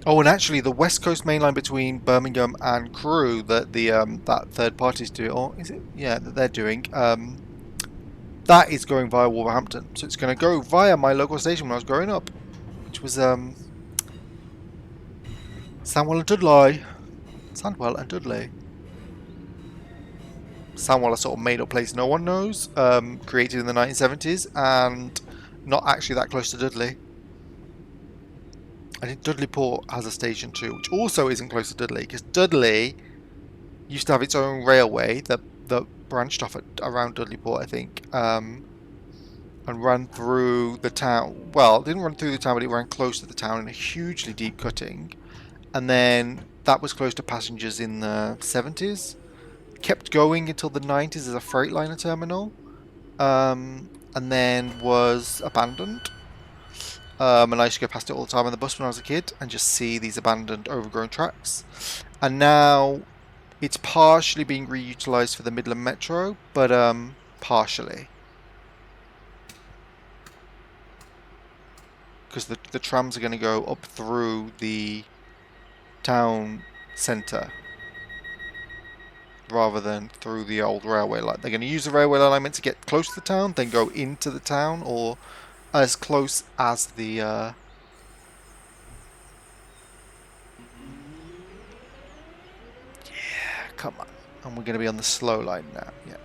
Oh, and actually, the West Coast main line between Birmingham and Crewe that that third party's doing, or is it? Yeah, that they're doing. That is going via Wolverhampton, so it's going to go via my local station when I was growing up, which was Sandwell and Dudley. Sandwell and Dudley. Sandwell, a sort of made-up place no one knows, created in the 1970s, and not actually that close to Dudley. I think Dudley Port has a station too, which also isn't close to Dudley, because Dudley used to have its own railway that branched off around Dudley Port, I think, and ran through the town. Well, it didn't run through the town, but it ran close to the town in a hugely deep cutting. And then that was closed to passengers in the 70s. Kept going until the 90s as a Freightliner terminal, and then was abandoned. And I used to go past it all the time on the bus when I was a kid and just see these abandoned, overgrown tracks. And now it's partially being reutilised for the Midland Metro, but partially. because the trams are going to go up through the town centre rather than through the old railway line. They're going to use the railway alignment to get close to the town, then go into the town, or as close as the... yeah, come on. And we're going to be on the slow line now. Yeah.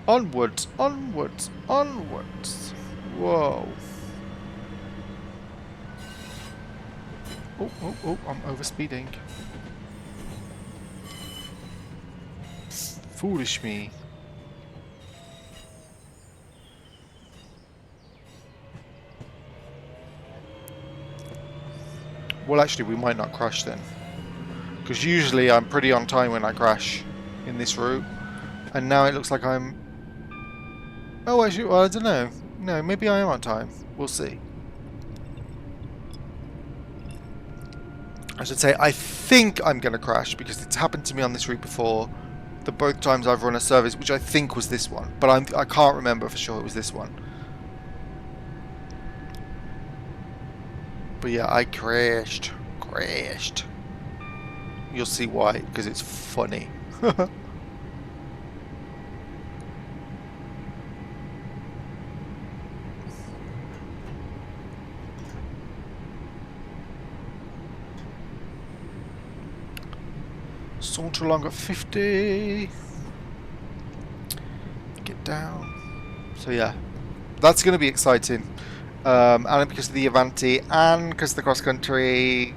Onwards, onwards, onwards. Whoa. Oh, oh, oh, I'm overspeeding. Foolish me. Well, actually, we might not crash then. Because usually I'm pretty on time when I crash in this route. And now it looks like I'm... Oh, actually, well, I don't know. No, maybe I am on time. We'll see. I should say, I think I'm going to crash because it's happened to me on this route before. The both times I've run a service, which I think was this one. But I can't remember for sure it was this one. But yeah, I crashed. Crashed. You'll see why, because it's funny. Saunter along at 50. Get down. So yeah, that's going to be exciting. And because of the Avanti and because of the cross-country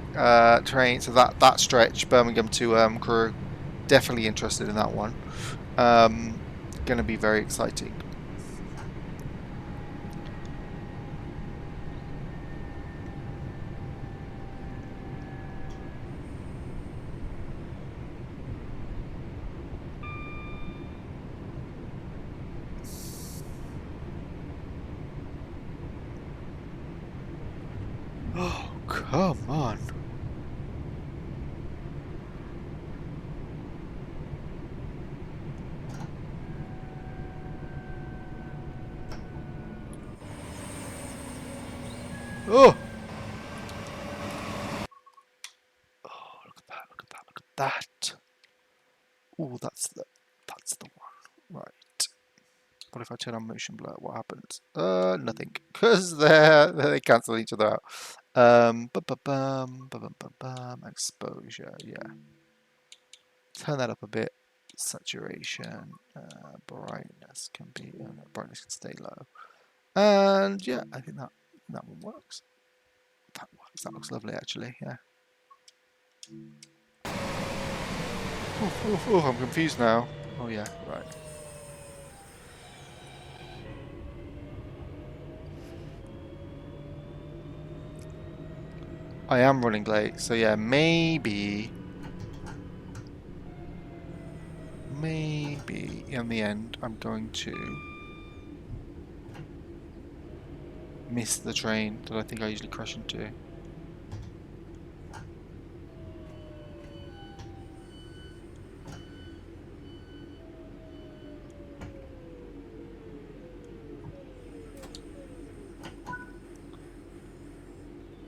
train, so that stretch, Birmingham to Crewe, definitely interested in that one. Going to be very exciting. Oh, come on. Oh! Oh, look at that, look at that, look at that. Oh, that's the one. Right. What if I turn on motion blur? What happens? Nothing. Because they cancel each other out. Exposure, yeah. Turn that up a bit. Saturation, brightness can be, brightness can stay low. And yeah, I think that one works. That works. That looks lovely, actually. Yeah. Oh, I'm confused now. Oh yeah, right. I am running late, so yeah, maybe in the end I'm going to miss the train that I think I usually crash into.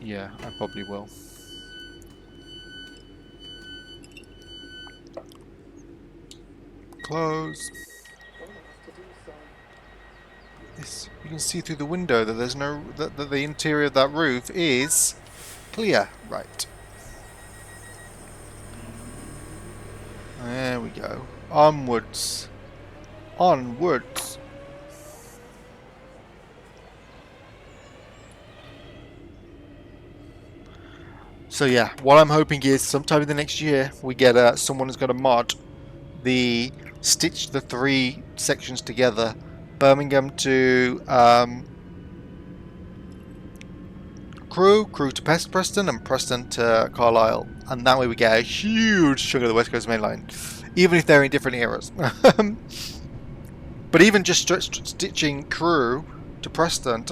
Yeah, I probably will. Close. This, you can see through the window that there's no that the interior of that roof is clear. Right. There we go. Onwards. Onwards. So yeah, what I'm hoping is sometime in the next year we get someone who's going to mod stitch the 3 sections together, Birmingham to Crewe to Preston, and Preston to Carlisle, and that way we get a huge chunk of the West Coast Main Line, even if they're in different eras. But even just stitching Crewe to Preston,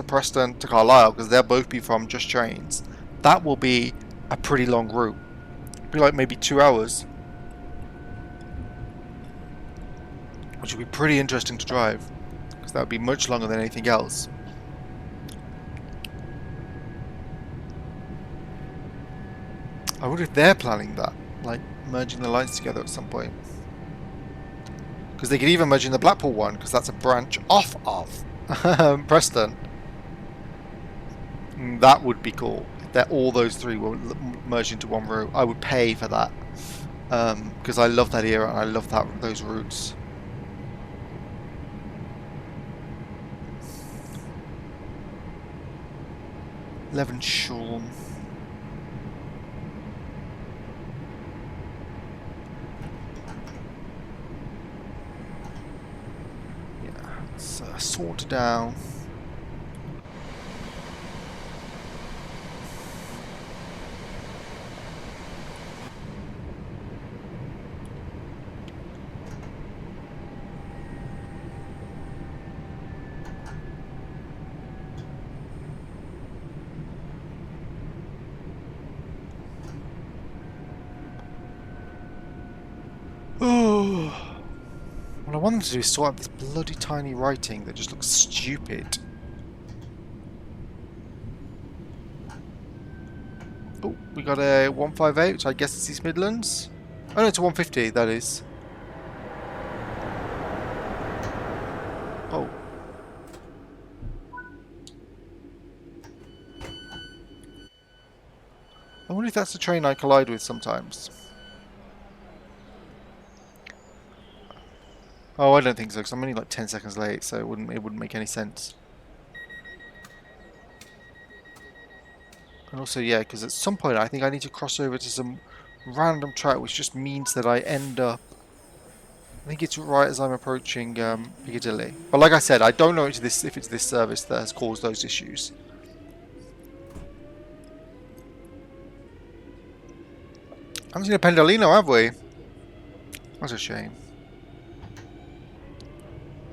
to Carlisle, because they'll both be from Just Trains, that will be a pretty long route. It'll be like maybe 2 hours, which would be pretty interesting to drive, because that would be much longer than anything else. I wonder if they're planning that, like merging the lines together at some point. Because they could even merge in the Blackpool one, because that's a branch off of Preston. That would be cool. If all those three were merged into one route, I would pay for that. Because I love that era and I love those routes. Levenshulme. Sort down. Oh. What I want them to do is sort out this bloody tiny writing that just looks stupid. Oh, we got a 158, which I guess is East Midlands. Oh no, it's a 150, that is. Oh. I wonder if that's the train I collide with sometimes. Oh, I don't think so, because I'm only like 10 seconds late, so it wouldn't make any sense. And also, yeah, because at some point I think I need to cross over to some random track, which just means that I end up... I think it's right as I'm approaching Piccadilly. But like I said, I don't know if it's this service that has caused those issues. I haven't seen a Pendolino, have we? That's a shame.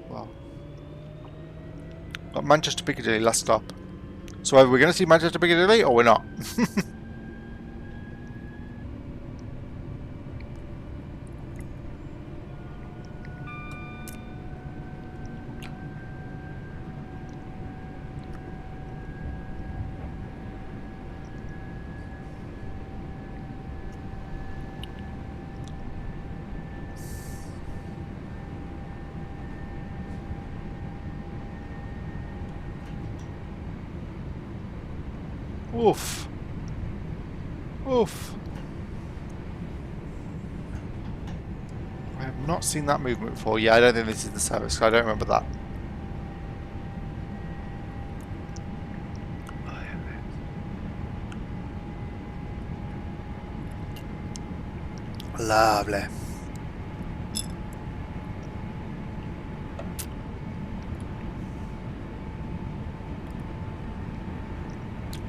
Well, got Manchester Piccadilly last stop. So either we're going to see Manchester Piccadilly or we're not. Oof. Oof. I have not seen that movement before. Yeah, I don't think this is the service. I don't remember that. Lovely.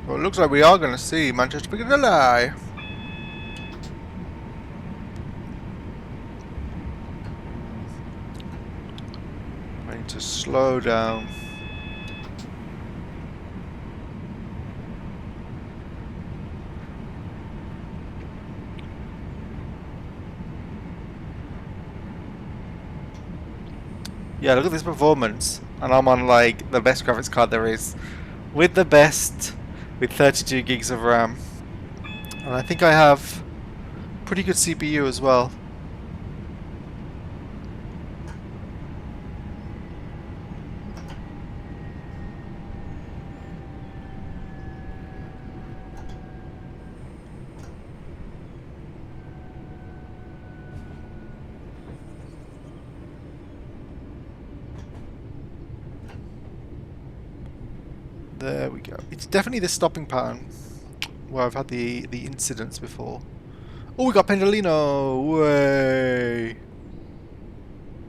Well, it looks like we are going to see Manchester Piccadilly. I need to slow down. Yeah, look at this performance. And I'm on like the best graphics card there is. With 32 gigs of RAM. And I think I have pretty good CPU as well. There we go. It's definitely the stopping pattern where I've had the incidents before. Oh, we got Pendolino! Way!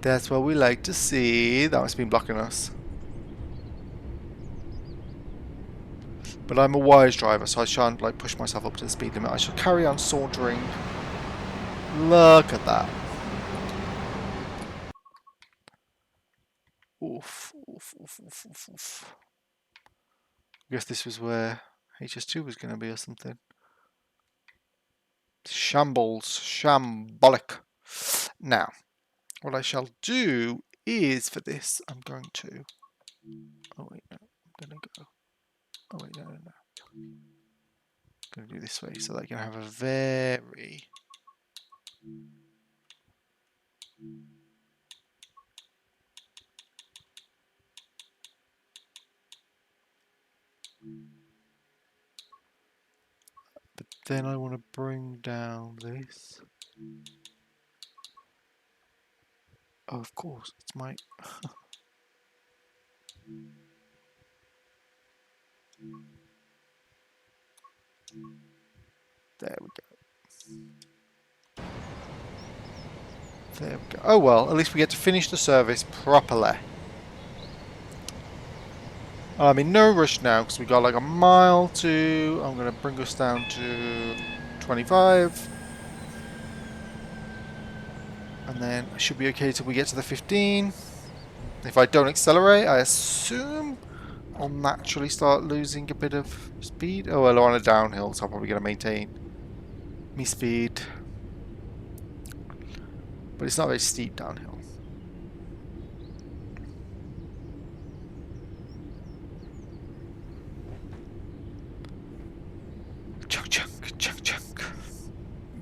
That's what we like to see. That must have been blocking us. But I'm a wise driver, so I shan't like push myself up to the speed limit. I shall carry on sauntering. Look at that. Oof, oof, oof, oof, oof, oof. guess this was where HS2 was going to be or something. Shambles. Shambolic. Now, what I shall do is for this, I'm going to. Oh, wait, no. I'm going to go. Oh, wait, no. I'm going to do this way so that I can have a very. But then I want to bring down this. Oh, of course, it's my. There we go. There we go. Oh well, at least we get to finish the service properly. I'm in no rush now because we got like a mile to. I'm going to bring us down to 25. And then I should be okay till we get to the 15. If I don't accelerate, I assume I'll naturally start losing a bit of speed. Oh, well, on a downhill, so I'm probably going to maintain me speed. But it's not very steep downhill. Chunk, chunk, chunk, chunk.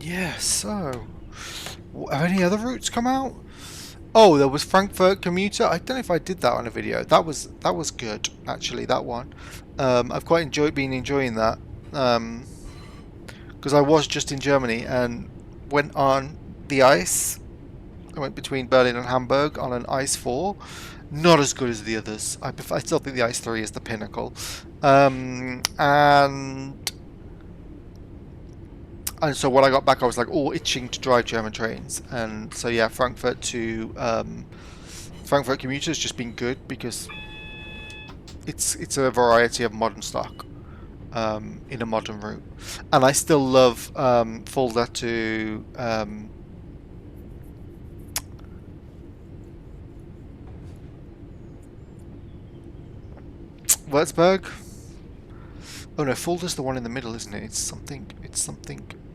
Yeah, so. Have any other routes come out? Oh, there was Frankfurt Commuter. I don't know if I did that on a video. That was good, actually, that one. I've quite been enjoying that. Because I was just in Germany and went on the ice. I went between Berlin and Hamburg on an ice 4. Not as good as the others. I still think the ice 3 is the pinnacle. And so when I got back, I was like, oh, itching to drive German trains. And so yeah, Frankfurt Commuter has just been good because it's a variety of modern stock in a modern route. And I still love Fulda to Würzburg. Oh no, Fulda's the one in the middle, isn't it? It's something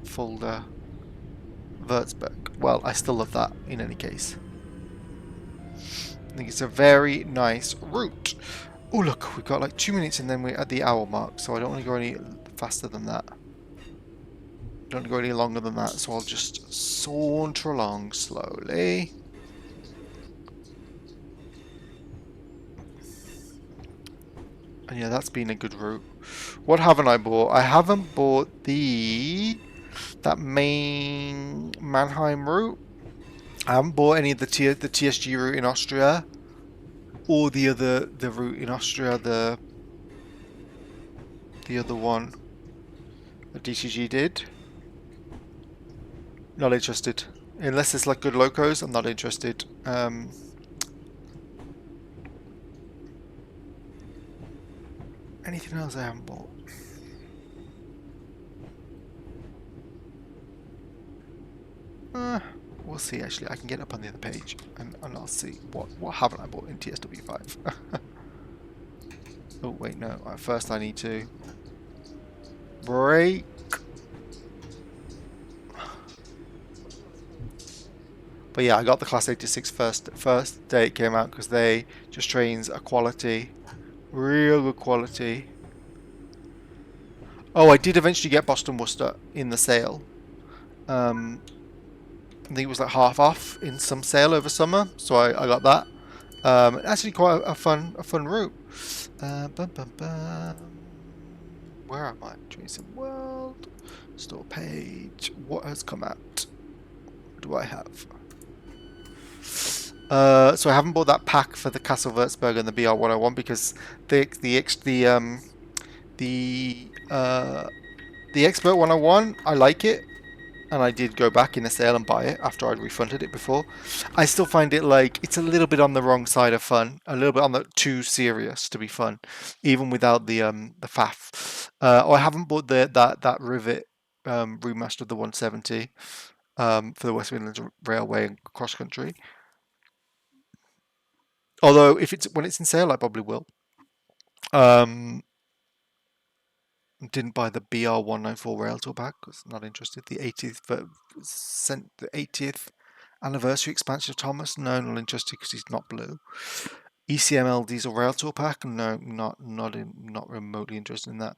Fulda Würzburg. Well, I still love that in any case. I think it's a very nice route. Oh look, we've got like 2 minutes and then we're at the hour mark, so I don't want to go any faster than that. Don't want to go any longer than that, so I'll just saunter along slowly. And yeah, that's been a good route. What haven't I bought? I haven't bought that main Mannheim route. I haven't bought any of the TSG route in Austria, or the route in Austria, the other one that DCG did. Not interested. Unless it's like good locos, I'm not interested. Anything else I haven't bought? We'll see. Actually, I can get up on the other page and I'll see what haven't I bought in TSW5. Oh wait, no. First, I need to brake. But yeah, I got the Class 86 first day it came out because they just trains a quality, real good quality. Oh, I did eventually get Boston Worcester in the sale. I think it was like half off in some sale over summer, so I got that. Actually, quite a fun route. Bum, bum, bum. Where am I? Train World store page. What has come out? What do I have? So I haven't bought that pack for the Castle Würzburg and the BR101 because the Expert 101, I like it, and I did go back in a sale and buy it after I'd refunded it before. I still find it like it's a little bit on the wrong side of fun, a little bit on the too serious to be fun, even without the faff. I haven't bought that Rivet remastered the 170 for the West Midlands Railway and cross country. Although if when it's in sale, I probably will. Didn't buy the BR194 rail tour pack. Was not interested. The 80th, but sent the 80th anniversary expansion of Thomas. No, not interested because he's not blue. ECML diesel rail tour pack. No, not remotely interested in that.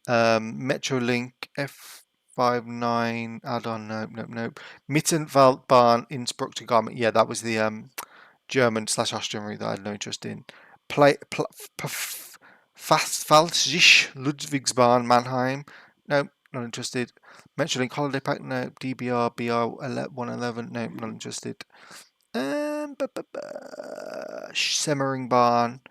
Metrolink F59 add-on. Nope. Mittenwaldbahn Innsbruck to Garmin. Yeah, that was the German/Austrian route that I had no interest in. Falsisch Ludwigsbahn Mannheim. Nope, not interested. Metrolink Holiday Pack. No. DBR BR111. Nope, not interested. Semmeringbahn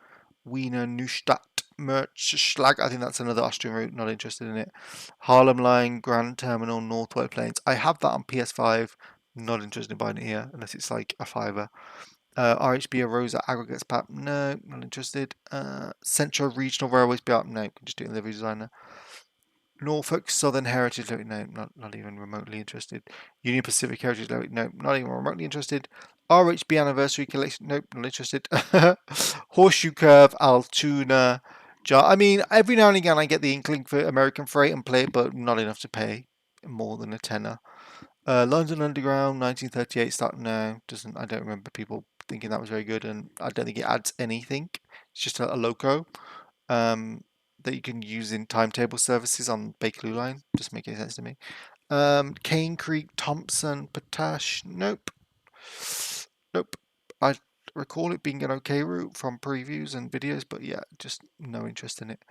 Wiener Neustadt Merchschlag. I think that's another Austrian route. Not interested in it. Harlem Line Grand Terminal North White Plains. I have that on PS5. Not interested in buying it here unless it's like a fiver. RHB Rosa Aggregates Pack. No, not interested. Central Regional Railways Pack. No, can just do it in Livery Designer. Norfolk Southern Heritage Lottery. No, not even remotely interested. Union Pacific Heritage Lottery. No, not even remotely interested. RHB Anniversary Collection. Nope, not interested. Horseshoe Curve Altoona. I mean, every now and again I get the inkling for American Freight and play it, but not enough to pay more than a tenner. London Underground 1938 start. No, doesn't. I don't remember people thinking that was very good, and I don't think it adds anything. It's just a loco. That you can use in timetable services on Bakerloo line. Doesn't make any sense to me. Cane Creek, Thompson, Potash. Nope. I recall it being an okay route from previews and videos, but yeah, just no interest in it.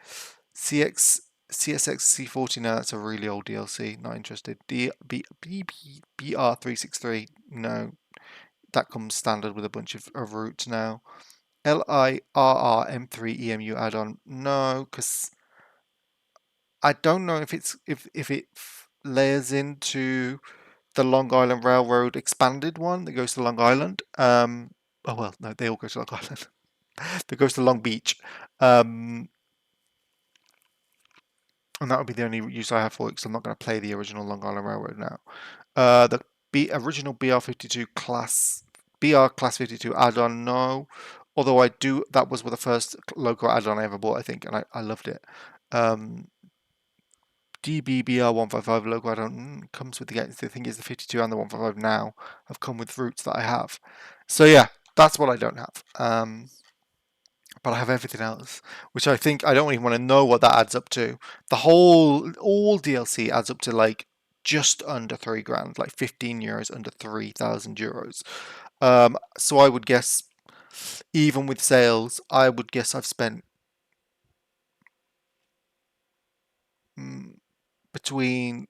CSX C40. No, that's a really old DLC. Not interested. BR363. No, that comes standard with a bunch of routes now. LIRR M3 EMU add-on. No, because I don't know if it layers into the Long Island Railroad expanded one that goes to Long Island. Oh well, no, they all go to Long Island. That goes to Long Beach. And that would be the only use I have for it because I'm not going to play the original Long Island Railroad now. The original BR52 class BR Class 52 add-on, no. Although I do, that was the first local add-on I ever bought, I think, and I loved it. DBBR155 logo add-on comes with the thing is the 52 and the 155 now have come with routes that I have. So yeah, that's what I don't have. But I have everything else, which I think I don't even want to know what that adds up to. The all DLC adds up to like just under £3,000, like 15 euros, under €3,000. So I would guess, even with sales, I would guess I've spent between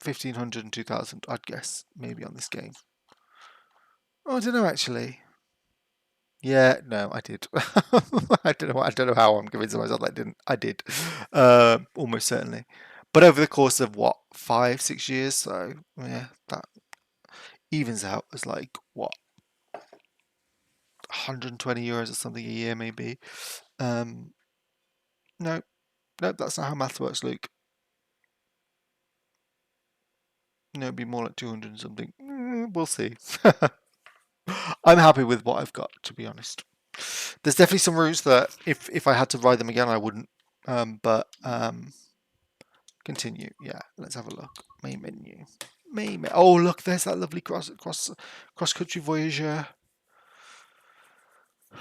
1,500 and 2,000. I'd guess maybe on this game. Oh, I don't know actually. Yeah, no, I did. I don't know. I don't know how I'm convincing myself that I didn't. I did, almost certainly. But over the course of what 5, 6 years, so yeah, that evens out as like what 120 euros or something a year, maybe. No, no, that's not how math works, Luke. No, it'd be more like 200 and something. We'll see. I'm happy with what I've got, to be honest. There's definitely some routes that if I had to ride them again, I wouldn't. But continue. Yeah, let's have a look. Main menu. Oh, look, there's that lovely cross country Voyager.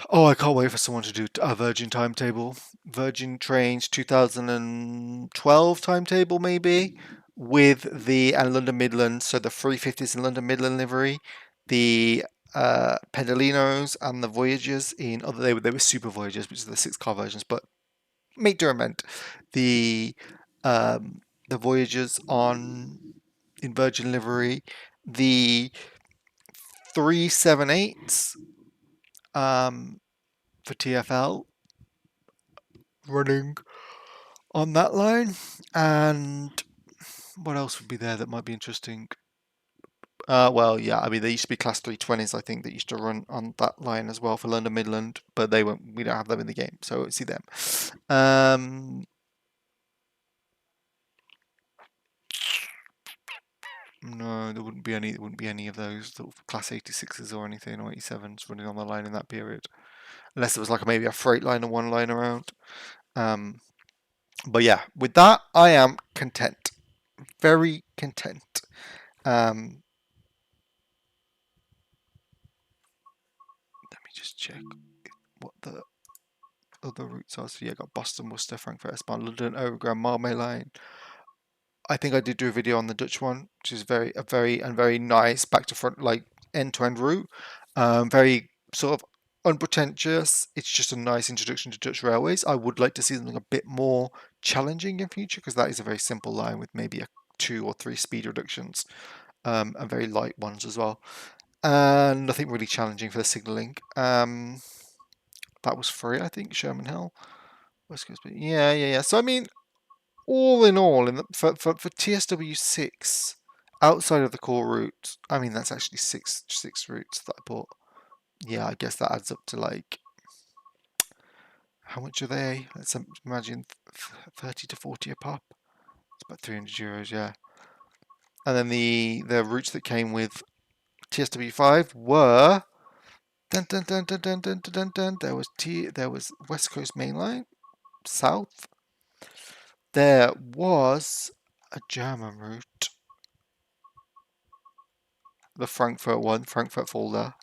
Oh, I can't wait for someone to do a Virgin timetable. Virgin Trains 2012 timetable, maybe, with the and London Midland. So the 350s in London Midland livery, the Pedalinos and the Voyagers in other they were Super Voyagers, which are the 6-car versions, but make do amend the Voyagers on in Virgin livery, the 378s for TfL running on that line, and what else would be there that might be interesting? Well, yeah, I mean, there used to be Class 320s, I think, that used to run on that line as well for London Midland, but we don't have them in the game, so I won't see them. No, there wouldn't be any of those sort of Class 86s or anything, or 87s running on the line in that period, unless it was like maybe a freight line or one line around. But yeah, with that, I am content. Very content. Um, Let me just check what the other routes are. So yeah, got Boston, Worcester, Frankfurt, S-Bahn, London, Overground, Malmö line. I think I did do a video on the Dutch one, which is very nice back to front, like end to end route. Very sort of unpretentious. It's just a nice introduction to Dutch railways. I would like to see something a bit more challenging in future because that is a very simple line with maybe a 2 or 3 speed reductions, and very light ones as well. And nothing really challenging for the signalling. That was free, I think. Sherman Hill, West Coast. Yeah. So I mean, all in all, for TSW 6, outside of the core route, I mean that's actually six routes that I bought. Yeah, I guess that adds up to like how much are they? Let's imagine 30 to 40 a pop. It's about €300, yeah. And then the routes that came with TSW 5 were dun dun dun dun dun dun dun dun. There was West Coast Main Line, South. There was a German route, the Frankfurt one, Frankfurt Fulda.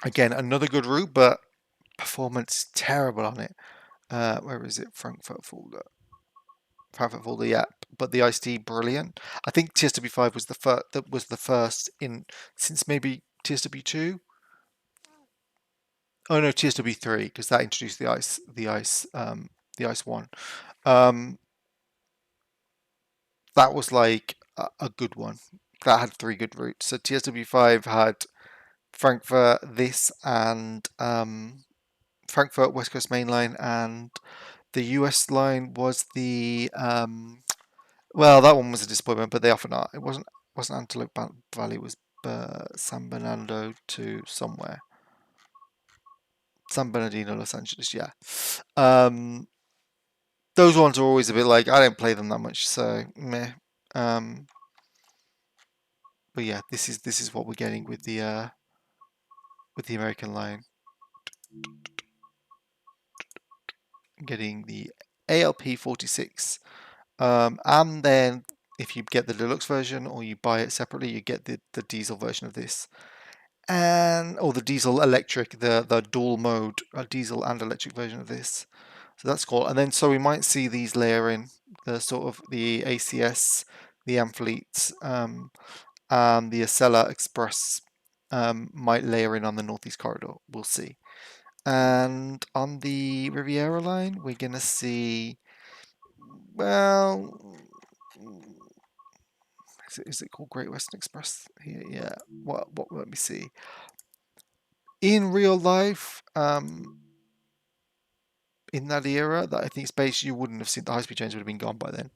Again, another good route, but performance terrible on it. Where is it? Frankfurt Fulda. Frankfurt Fulda, yeah. But the ICT brilliant. I think TSW5 was the first. That was the first in since maybe TSW2. Oh no, TSW3 because that introduced the ice one. Um, that was like a good one. That had 3 good routes. So TSW5 had Frankfurt, this, and Frankfurt West Coast Main Line, and the US line was the well, that one was a disappointment, but they often are. It wasn't Antelope Valley. It was San Bernardo to somewhere. San Bernardino, Los Angeles. Yeah. Um, those ones are always a bit like I don't play them that much, so meh. Um, but yeah, this is what we're getting with the American line. Getting the ALP 46. And then if you get the deluxe version or you buy it separately, you get the diesel version of this. And or the diesel electric, the dual mode diesel and electric version of this. So that's cool. And then so we might see these layer in the sort of the ACS, the Amfleets, and the Acela Express might layer in on the Northeast Corridor. We'll see. And on the Riviera line, we're gonna see. Well, is it called Great Western Express here? Yeah. What? Let me see. In real life, in that era, that I think space you wouldn't have seen the high speed trains would have been gone by then,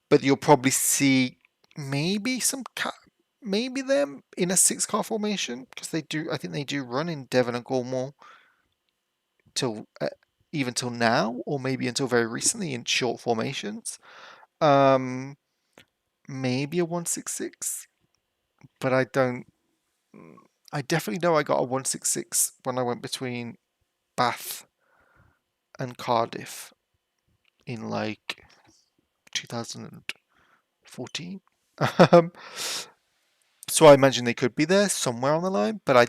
but you'll probably see maybe maybe them in a 6 car formation because they do. I think they do run in Devon and Cornwall till even till now, or maybe until very recently in short formations. Um, Maybe a 166, but I don't. I definitely know I got a 166 when I went between Bath and Cardiff in like 2014. Um, so I imagine they could be there somewhere on the line, but I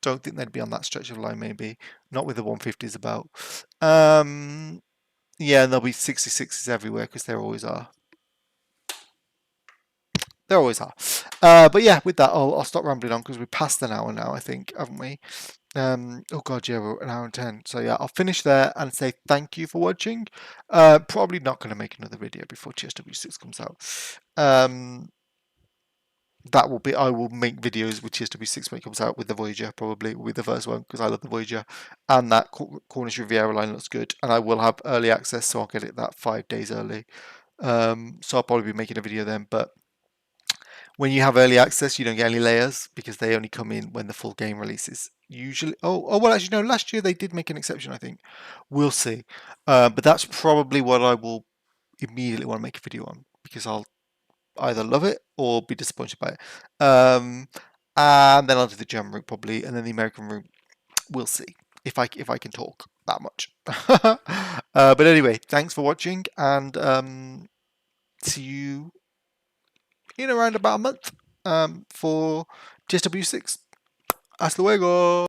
don't think they'd be on that stretch of line. Maybe not with the 150s about. Um, yeah, and there'll be 66s everywhere because there always are. There always are. But yeah, with that, I'll stop rambling on because we're past an hour now, I think, haven't we? Oh god, yeah, we're an hour and 10. So yeah, I'll finish there and say thank you for watching. Probably not going to make another video before TSW6 comes out. Um, that will be, I will make videos with TSW6 when it comes out with the Voyager, probably with the first one because I love the Voyager, and that Cornish Riviera line looks good. And I will have early access, so I'll get it that 5 days early. So I'll probably be making a video then, but when you have early access, you don't get any layers because they only come in when the full game releases. Usually, well, actually, no. Last year they did make an exception. I think we'll see, but that's probably what I will immediately want to make a video on because I'll either love it or be disappointed by it. And then I'll do the German route probably, and then the American route. We'll see if I can talk. that much. But anyway, thanks for watching, and see you in around about a month for TSW6. Hasta luego.